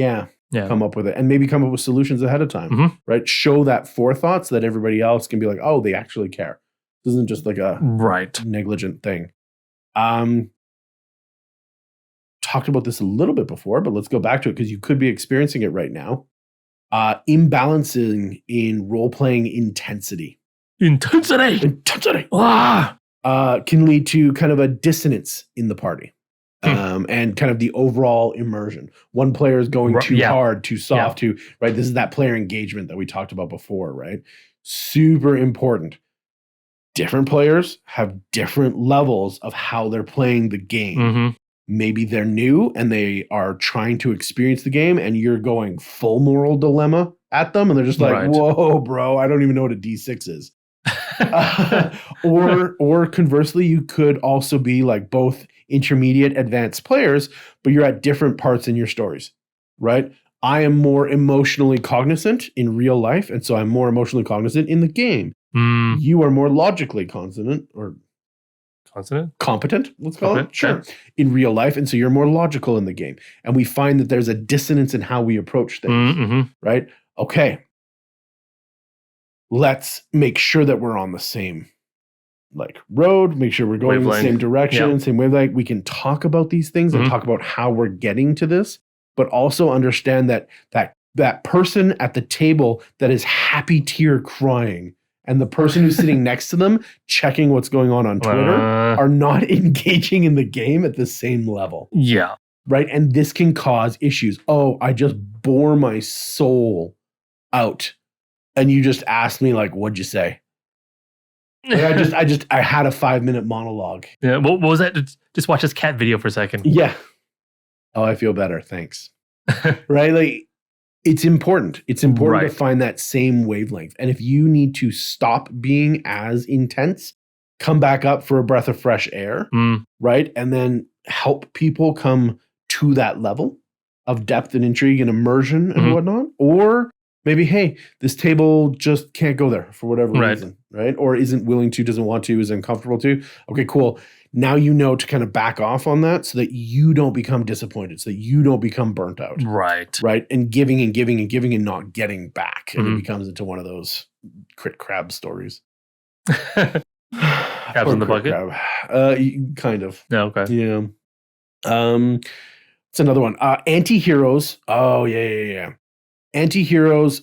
[SPEAKER 3] Come up with it. And maybe come up with solutions ahead of time, right? Show that forethought so that everybody else can be like, oh, they actually care. This isn't just like a negligent thing. Talked about this a little bit before, but let's go back to it because you could be experiencing it right now. Imbalancing in role-playing intensity.
[SPEAKER 1] Intensity!
[SPEAKER 3] Can lead to kind of a dissonance in the party. And kind of the overall immersion. One player is going too hard, too soft, right? This is that player engagement that we talked about before, right? Super important. Different players have different levels of how they're playing the game. Maybe they're new and they are trying to experience the game and you're going full moral dilemma at them and they're just like, whoa, bro, I don't even know what a D6 is. Or conversely, you could also be like both intermediate advanced players, but you're at different parts in your stories, right? I am more emotionally cognizant in real life, and so I'm more emotionally cognizant in the game. You are more logically competent, let's call it. Sure. In real life, and so you're more logical in the game. And we find that there's a dissonance in how we approach things, right? Okay. Let's make sure that we're on the same road, make sure we're going in the same direction, same wavelength. We can talk about these things and talk about how we're getting to this, but also understand that person at the table that is happy tear crying and the person who's sitting next to them checking what's going on Twitter are not engaging in the game at the same level.
[SPEAKER 1] Yeah.
[SPEAKER 3] Right? And this can cause issues. Oh, I just bore my soul out. And you just asked me, what'd you say? Like I had a 5-minute monologue.
[SPEAKER 1] Yeah. What was that? Just watch this cat video for a second.
[SPEAKER 3] Yeah. Oh, I feel better. Thanks. Right? Like, it's important. It's important to find that same wavelength. And if you need to stop being as intense, come back up for a breath of fresh air, right? And then help people come to that level of depth and intrigue and immersion and whatnot. Or maybe, hey, this table just can't go there for whatever reason, right? Or isn't willing to, doesn't want to, is uncomfortable to. Okay, cool. Now you know to kind of back off on that so that you don't become disappointed, so that you don't become burnt out.
[SPEAKER 1] Right.
[SPEAKER 3] Right. And giving and giving and giving and not getting back. And it becomes into one of those crit crab stories.
[SPEAKER 1] Crabs in the bucket?
[SPEAKER 3] Kind of.
[SPEAKER 1] No, okay.
[SPEAKER 3] Yeah. It's another one. Antiheroes. Oh, yeah. Antiheroes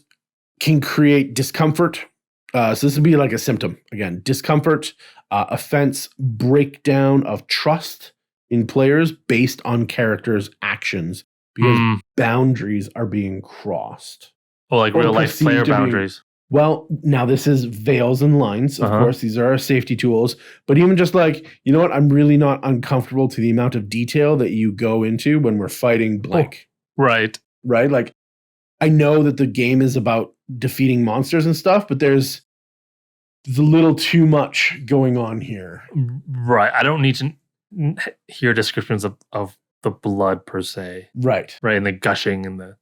[SPEAKER 3] can create discomfort. So this would be like a symptom. Again, discomfort, offense, breakdown of trust in players based on characters' actions because boundaries are being crossed.
[SPEAKER 1] Oh, like real life player boundaries.
[SPEAKER 3] Well, now this is veils and lines. Of course, these are our safety tools. But even just like, you know what? I'm really not uncomfortable to the amount of detail that you go into when we're fighting blank.
[SPEAKER 1] Right.
[SPEAKER 3] Right? Like, I know that the game is about defeating monsters and stuff, but there's a little too much going on here.
[SPEAKER 1] Right. I don't need to hear descriptions of the blood per se.
[SPEAKER 3] Right.
[SPEAKER 1] Right. And the gushing and the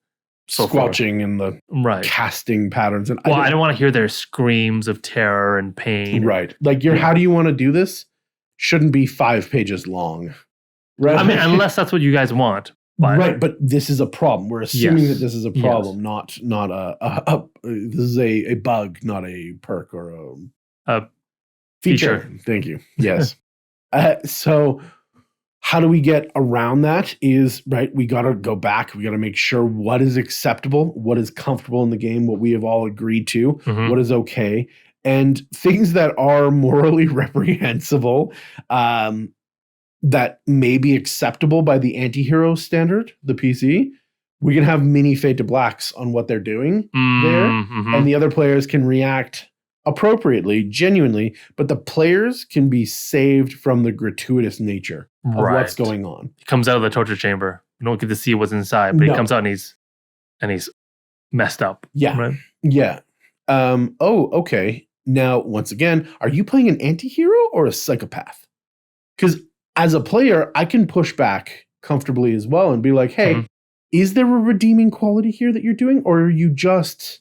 [SPEAKER 3] squelching and the casting patterns. And
[SPEAKER 1] I don't want to hear their screams of terror and pain.
[SPEAKER 3] Right. Like how do you want to do this? Shouldn't be 5 pages long. Right.
[SPEAKER 1] I mean, unless that's what you guys want.
[SPEAKER 3] Right, but this is a problem. We're assuming that this is a problem, not this is a bug, not a perk or a feature. Thank you. Yes. So how do we get around that is, right, we got to go back. We got to make sure what is acceptable, what is comfortable in the game, what we have all agreed to, what is okay, and things that are morally reprehensible, that may be acceptable by the Antihero standard, the PC. We can have mini fade to blacks on what they're doing there, and the other players can react appropriately, genuinely, but the players can be saved from the gratuitous nature of what's going on.
[SPEAKER 1] He comes out of the torture chamber. You don't get to see what's inside, but he comes out and he's messed up.
[SPEAKER 3] Yeah.
[SPEAKER 1] Right?
[SPEAKER 3] Yeah. Okay. Now, once again, are you playing an antihero or a psychopath? Because as a player, I can push back comfortably as well and be like, hey, is there a redeeming quality here that you're doing? Or are you just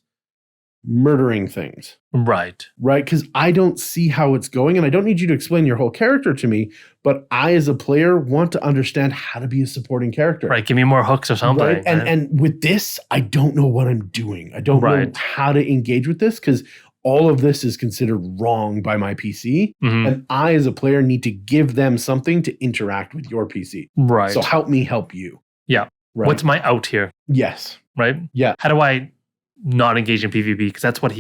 [SPEAKER 3] murdering things?
[SPEAKER 1] Right.
[SPEAKER 3] Right? Because I don't see how it's going. And I don't need you to explain your whole character to me. But I, as a player, want to understand how to be a supporting character.
[SPEAKER 1] Right. Give me more hooks or something.
[SPEAKER 3] Right? And with this, I don't know what I'm doing. I don't know how to engage with this because all of this is considered wrong by my PC. And I, as a player, need to give them something to interact with your PC.
[SPEAKER 1] Right.
[SPEAKER 3] So help me help you.
[SPEAKER 1] Yeah. Right. What's my out here?
[SPEAKER 3] Yes.
[SPEAKER 1] Right?
[SPEAKER 3] Yeah.
[SPEAKER 1] How do I not engage in PvP? Because that's what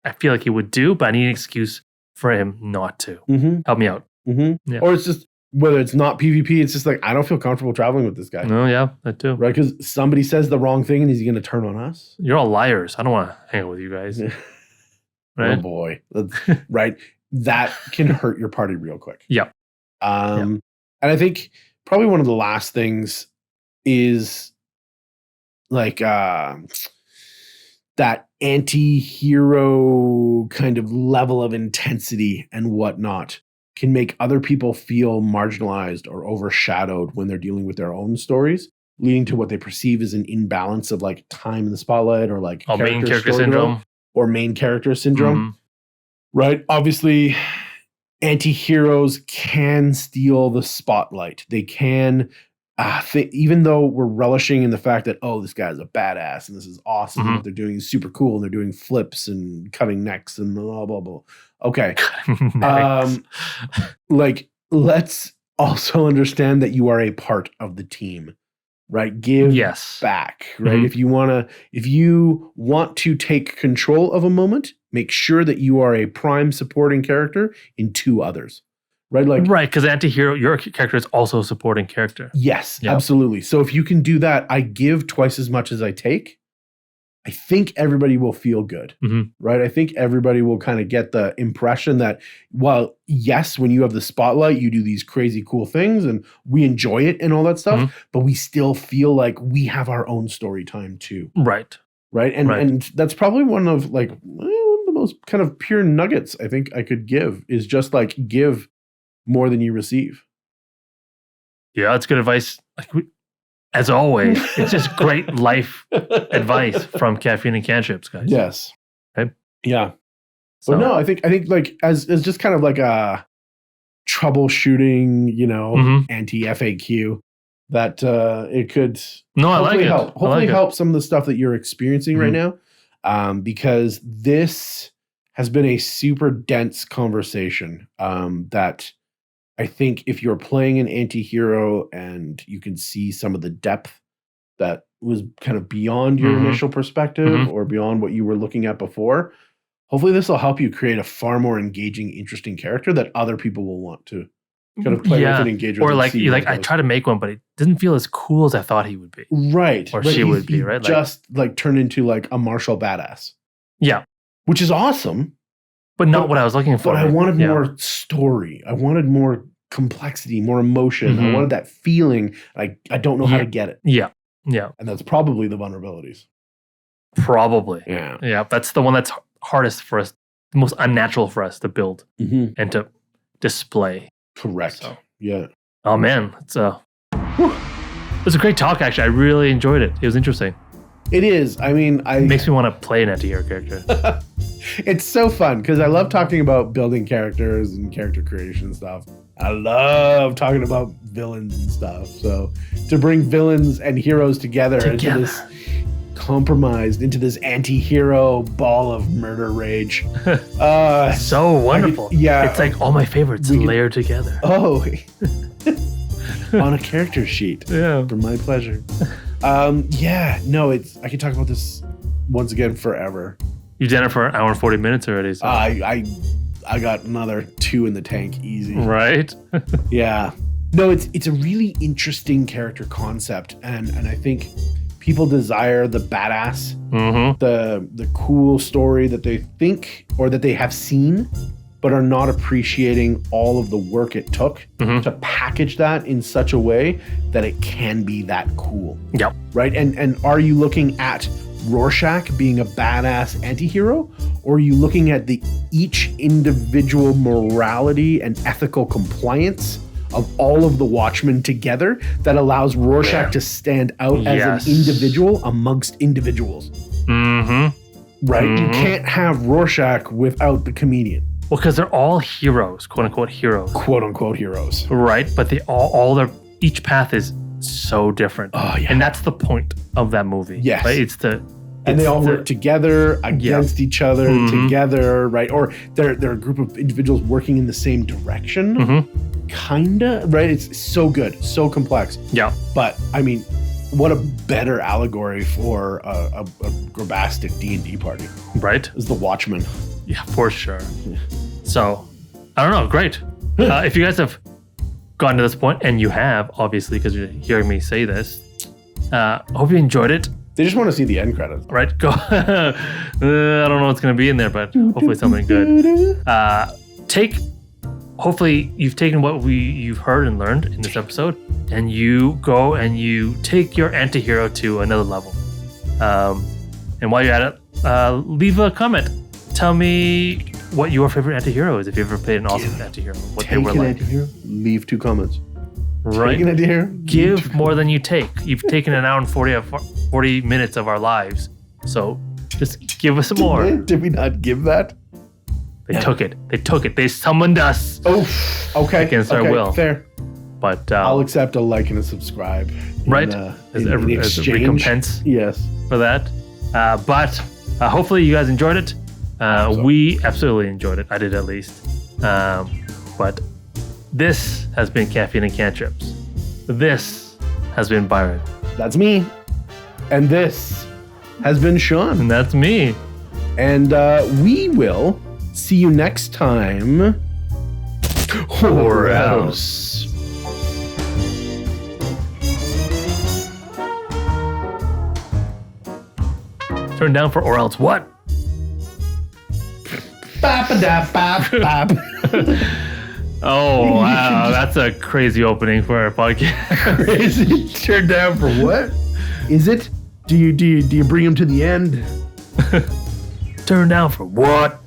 [SPEAKER 1] I feel like he would do, but I need an excuse for him not to. Help me out. Yeah.
[SPEAKER 3] Or it's just, whether it's not PvP, it's just like, I don't feel comfortable traveling with this guy.
[SPEAKER 1] Oh, yeah, that too.
[SPEAKER 3] Right? Because somebody says the wrong thing and is he going to turn on us?
[SPEAKER 1] You're all liars. I don't want to hang out with you guys. Right?
[SPEAKER 3] Oh boy. Right. That can hurt your party real quick.
[SPEAKER 1] Yeah.
[SPEAKER 3] And I think probably one of the last things is like that anti-hero kind of level of intensity and whatnot can make other people feel marginalized or overshadowed when they're dealing with their own stories, leading to what they perceive as an imbalance of like time in the spotlight or like
[SPEAKER 1] main character syndrome.
[SPEAKER 3] Or main character syndrome, right? Obviously, anti-heroes can steal the spotlight. They can, even though we're relishing in the fact that, oh, this guy's a badass and this is awesome. And what they're doing is super cool and they're doing flips and cutting necks and blah, blah, blah. Okay. Like, let's also understand that you are a part of the team. Right? Give back, right? If you want to take control of a moment, make sure that you are a prime supporting character in 2 others. Right? Like
[SPEAKER 1] because Antihero, your character is also a supporting character.
[SPEAKER 3] Yes, absolutely. So if you can do that, I give twice as much as I take. I think everybody will feel good, right? I think everybody will kind of get the impression that, well, yes, when you have the spotlight, you do these crazy cool things and we enjoy it and all that stuff, but we still feel like we have our own story time too.
[SPEAKER 1] Right.
[SPEAKER 3] Right. And that's probably one of like one of the most kind of pure nuggets I think I could give is just like give more than you receive.
[SPEAKER 1] Yeah, that's good advice. As always, it's just great life advice from Caffeine and Cantrips, guys.
[SPEAKER 3] Yes.
[SPEAKER 1] Okay.
[SPEAKER 3] Yeah.
[SPEAKER 1] So,
[SPEAKER 3] but no, I think like as just kind of like a troubleshooting, anti-FAQ that it could
[SPEAKER 1] I like it.
[SPEAKER 3] help. Hopefully help some of the stuff that you're experiencing right now. Because this has been a super dense conversation that I think if you're playing an Antihero and you can see some of the depth that was kind of beyond your initial perspective or beyond what you were looking at before, hopefully this will help you create a far more engaging, interesting character that other people will want to kind of play with and engage with.
[SPEAKER 1] Or like, I try to make one, but it didn't feel as cool as I thought he would be.
[SPEAKER 3] Right.
[SPEAKER 1] Or she would be, right?
[SPEAKER 3] Just like turn into like a martial badass.
[SPEAKER 1] Yeah.
[SPEAKER 3] Which is awesome.
[SPEAKER 1] But not what I was looking for.
[SPEAKER 3] But I wanted more story. I wanted more complexity, more emotion. I wanted that feeling. I don't know how to get it.
[SPEAKER 1] Yeah. Yeah.
[SPEAKER 3] And that's probably the vulnerabilities.
[SPEAKER 1] Probably.
[SPEAKER 3] Yeah.
[SPEAKER 1] Yeah. That's the one that's hardest for us, the most unnatural for us to build and to display.
[SPEAKER 3] Correct. So, yeah.
[SPEAKER 1] Oh man. It was a great talk, actually. I really enjoyed it. It was interesting.
[SPEAKER 3] It is. I mean, it
[SPEAKER 1] makes me want to play an Antihero character.
[SPEAKER 3] It's so fun because I love talking about building characters and character creation and stuff. I love talking about villains and stuff. So to bring villains and heroes together. Into this compromised, into this anti-hero ball of murder rage.
[SPEAKER 1] So wonderful. It's like all my favorites layered together.
[SPEAKER 3] Oh, on a character sheet.
[SPEAKER 1] Yeah.
[SPEAKER 3] For my pleasure. I could talk about this once again forever.
[SPEAKER 1] You've done it for an hour and 40 minutes already. So.
[SPEAKER 3] I got another 2 in the tank easy.
[SPEAKER 1] Right?
[SPEAKER 3] Yeah. No, it's a really interesting character concept, and I think people desire the badass, the cool story that they think or that they have seen, but are not appreciating all of the work it took to package that in such a way that it can be that cool.
[SPEAKER 1] Yep.
[SPEAKER 3] Right? And are you looking at Rorschach being a badass antihero, or are you looking at each individual morality and ethical compliance of all of the Watchmen together that allows Rorschach to stand out as an individual amongst individuals? Right? You can't have Rorschach without the comedian.
[SPEAKER 1] Well, because they're all heroes, quote unquote heroes.
[SPEAKER 3] Quote unquote heroes.
[SPEAKER 1] Right? But they each path is so different.
[SPEAKER 3] Oh, yeah.
[SPEAKER 1] And that's the point of that movie.
[SPEAKER 3] Yes.
[SPEAKER 1] Right?
[SPEAKER 3] And they all work together against each other together, right? Or they're a group of individuals working in the same direction, kinda, right? It's so good, so complex.
[SPEAKER 1] Yeah.
[SPEAKER 3] But I mean, what a better allegory for a grabastic D&D party,
[SPEAKER 1] right?
[SPEAKER 3] Is the Watchmen.
[SPEAKER 1] Yeah, for sure. Yeah. So, I don't know. Great. If you guys have gotten to this point, and you have, obviously, because you're hearing me say this, hope you enjoyed it.
[SPEAKER 3] They just want to see the end credits.
[SPEAKER 1] Right? Go. I don't know what's going to be in there, but hopefully something good. Hopefully you've taken what you've heard and learned in this episode, and you go and you take your Antihero to another level. And while you're at it, leave a comment. Tell me what your favorite Antihero is, if you ever played an awesome Antihero. What they were like.
[SPEAKER 3] Antihero, leave 2 comments.
[SPEAKER 1] Right.
[SPEAKER 3] Take an Antihero.
[SPEAKER 1] Give more than you take. You've taken an hour and 40 minutes of our lives. So just give us some more.
[SPEAKER 3] Did we not give that?
[SPEAKER 1] They took it. They summoned us.
[SPEAKER 3] Oh, okay.
[SPEAKER 1] Against our will.
[SPEAKER 3] Fair.
[SPEAKER 1] But
[SPEAKER 3] I'll accept a like and a subscribe.
[SPEAKER 1] As a recompense.
[SPEAKER 3] Yes.
[SPEAKER 1] For that. But hopefully you guys enjoyed it. We absolutely enjoyed it. I did at least. But this has been Caffeine and Cantrips. This has been Byron.
[SPEAKER 3] That's me. And this has been Sean.
[SPEAKER 1] And that's me.
[SPEAKER 3] And we will see you next time.
[SPEAKER 1] Or else. Turn down for or else what?
[SPEAKER 3] Bop-a-da-bop-bop.
[SPEAKER 1] Oh, wow. That's a crazy opening for our podcast.
[SPEAKER 3] Crazy. Turn down for what? Is it? Do you bring him to the end?
[SPEAKER 1] Turn down for what?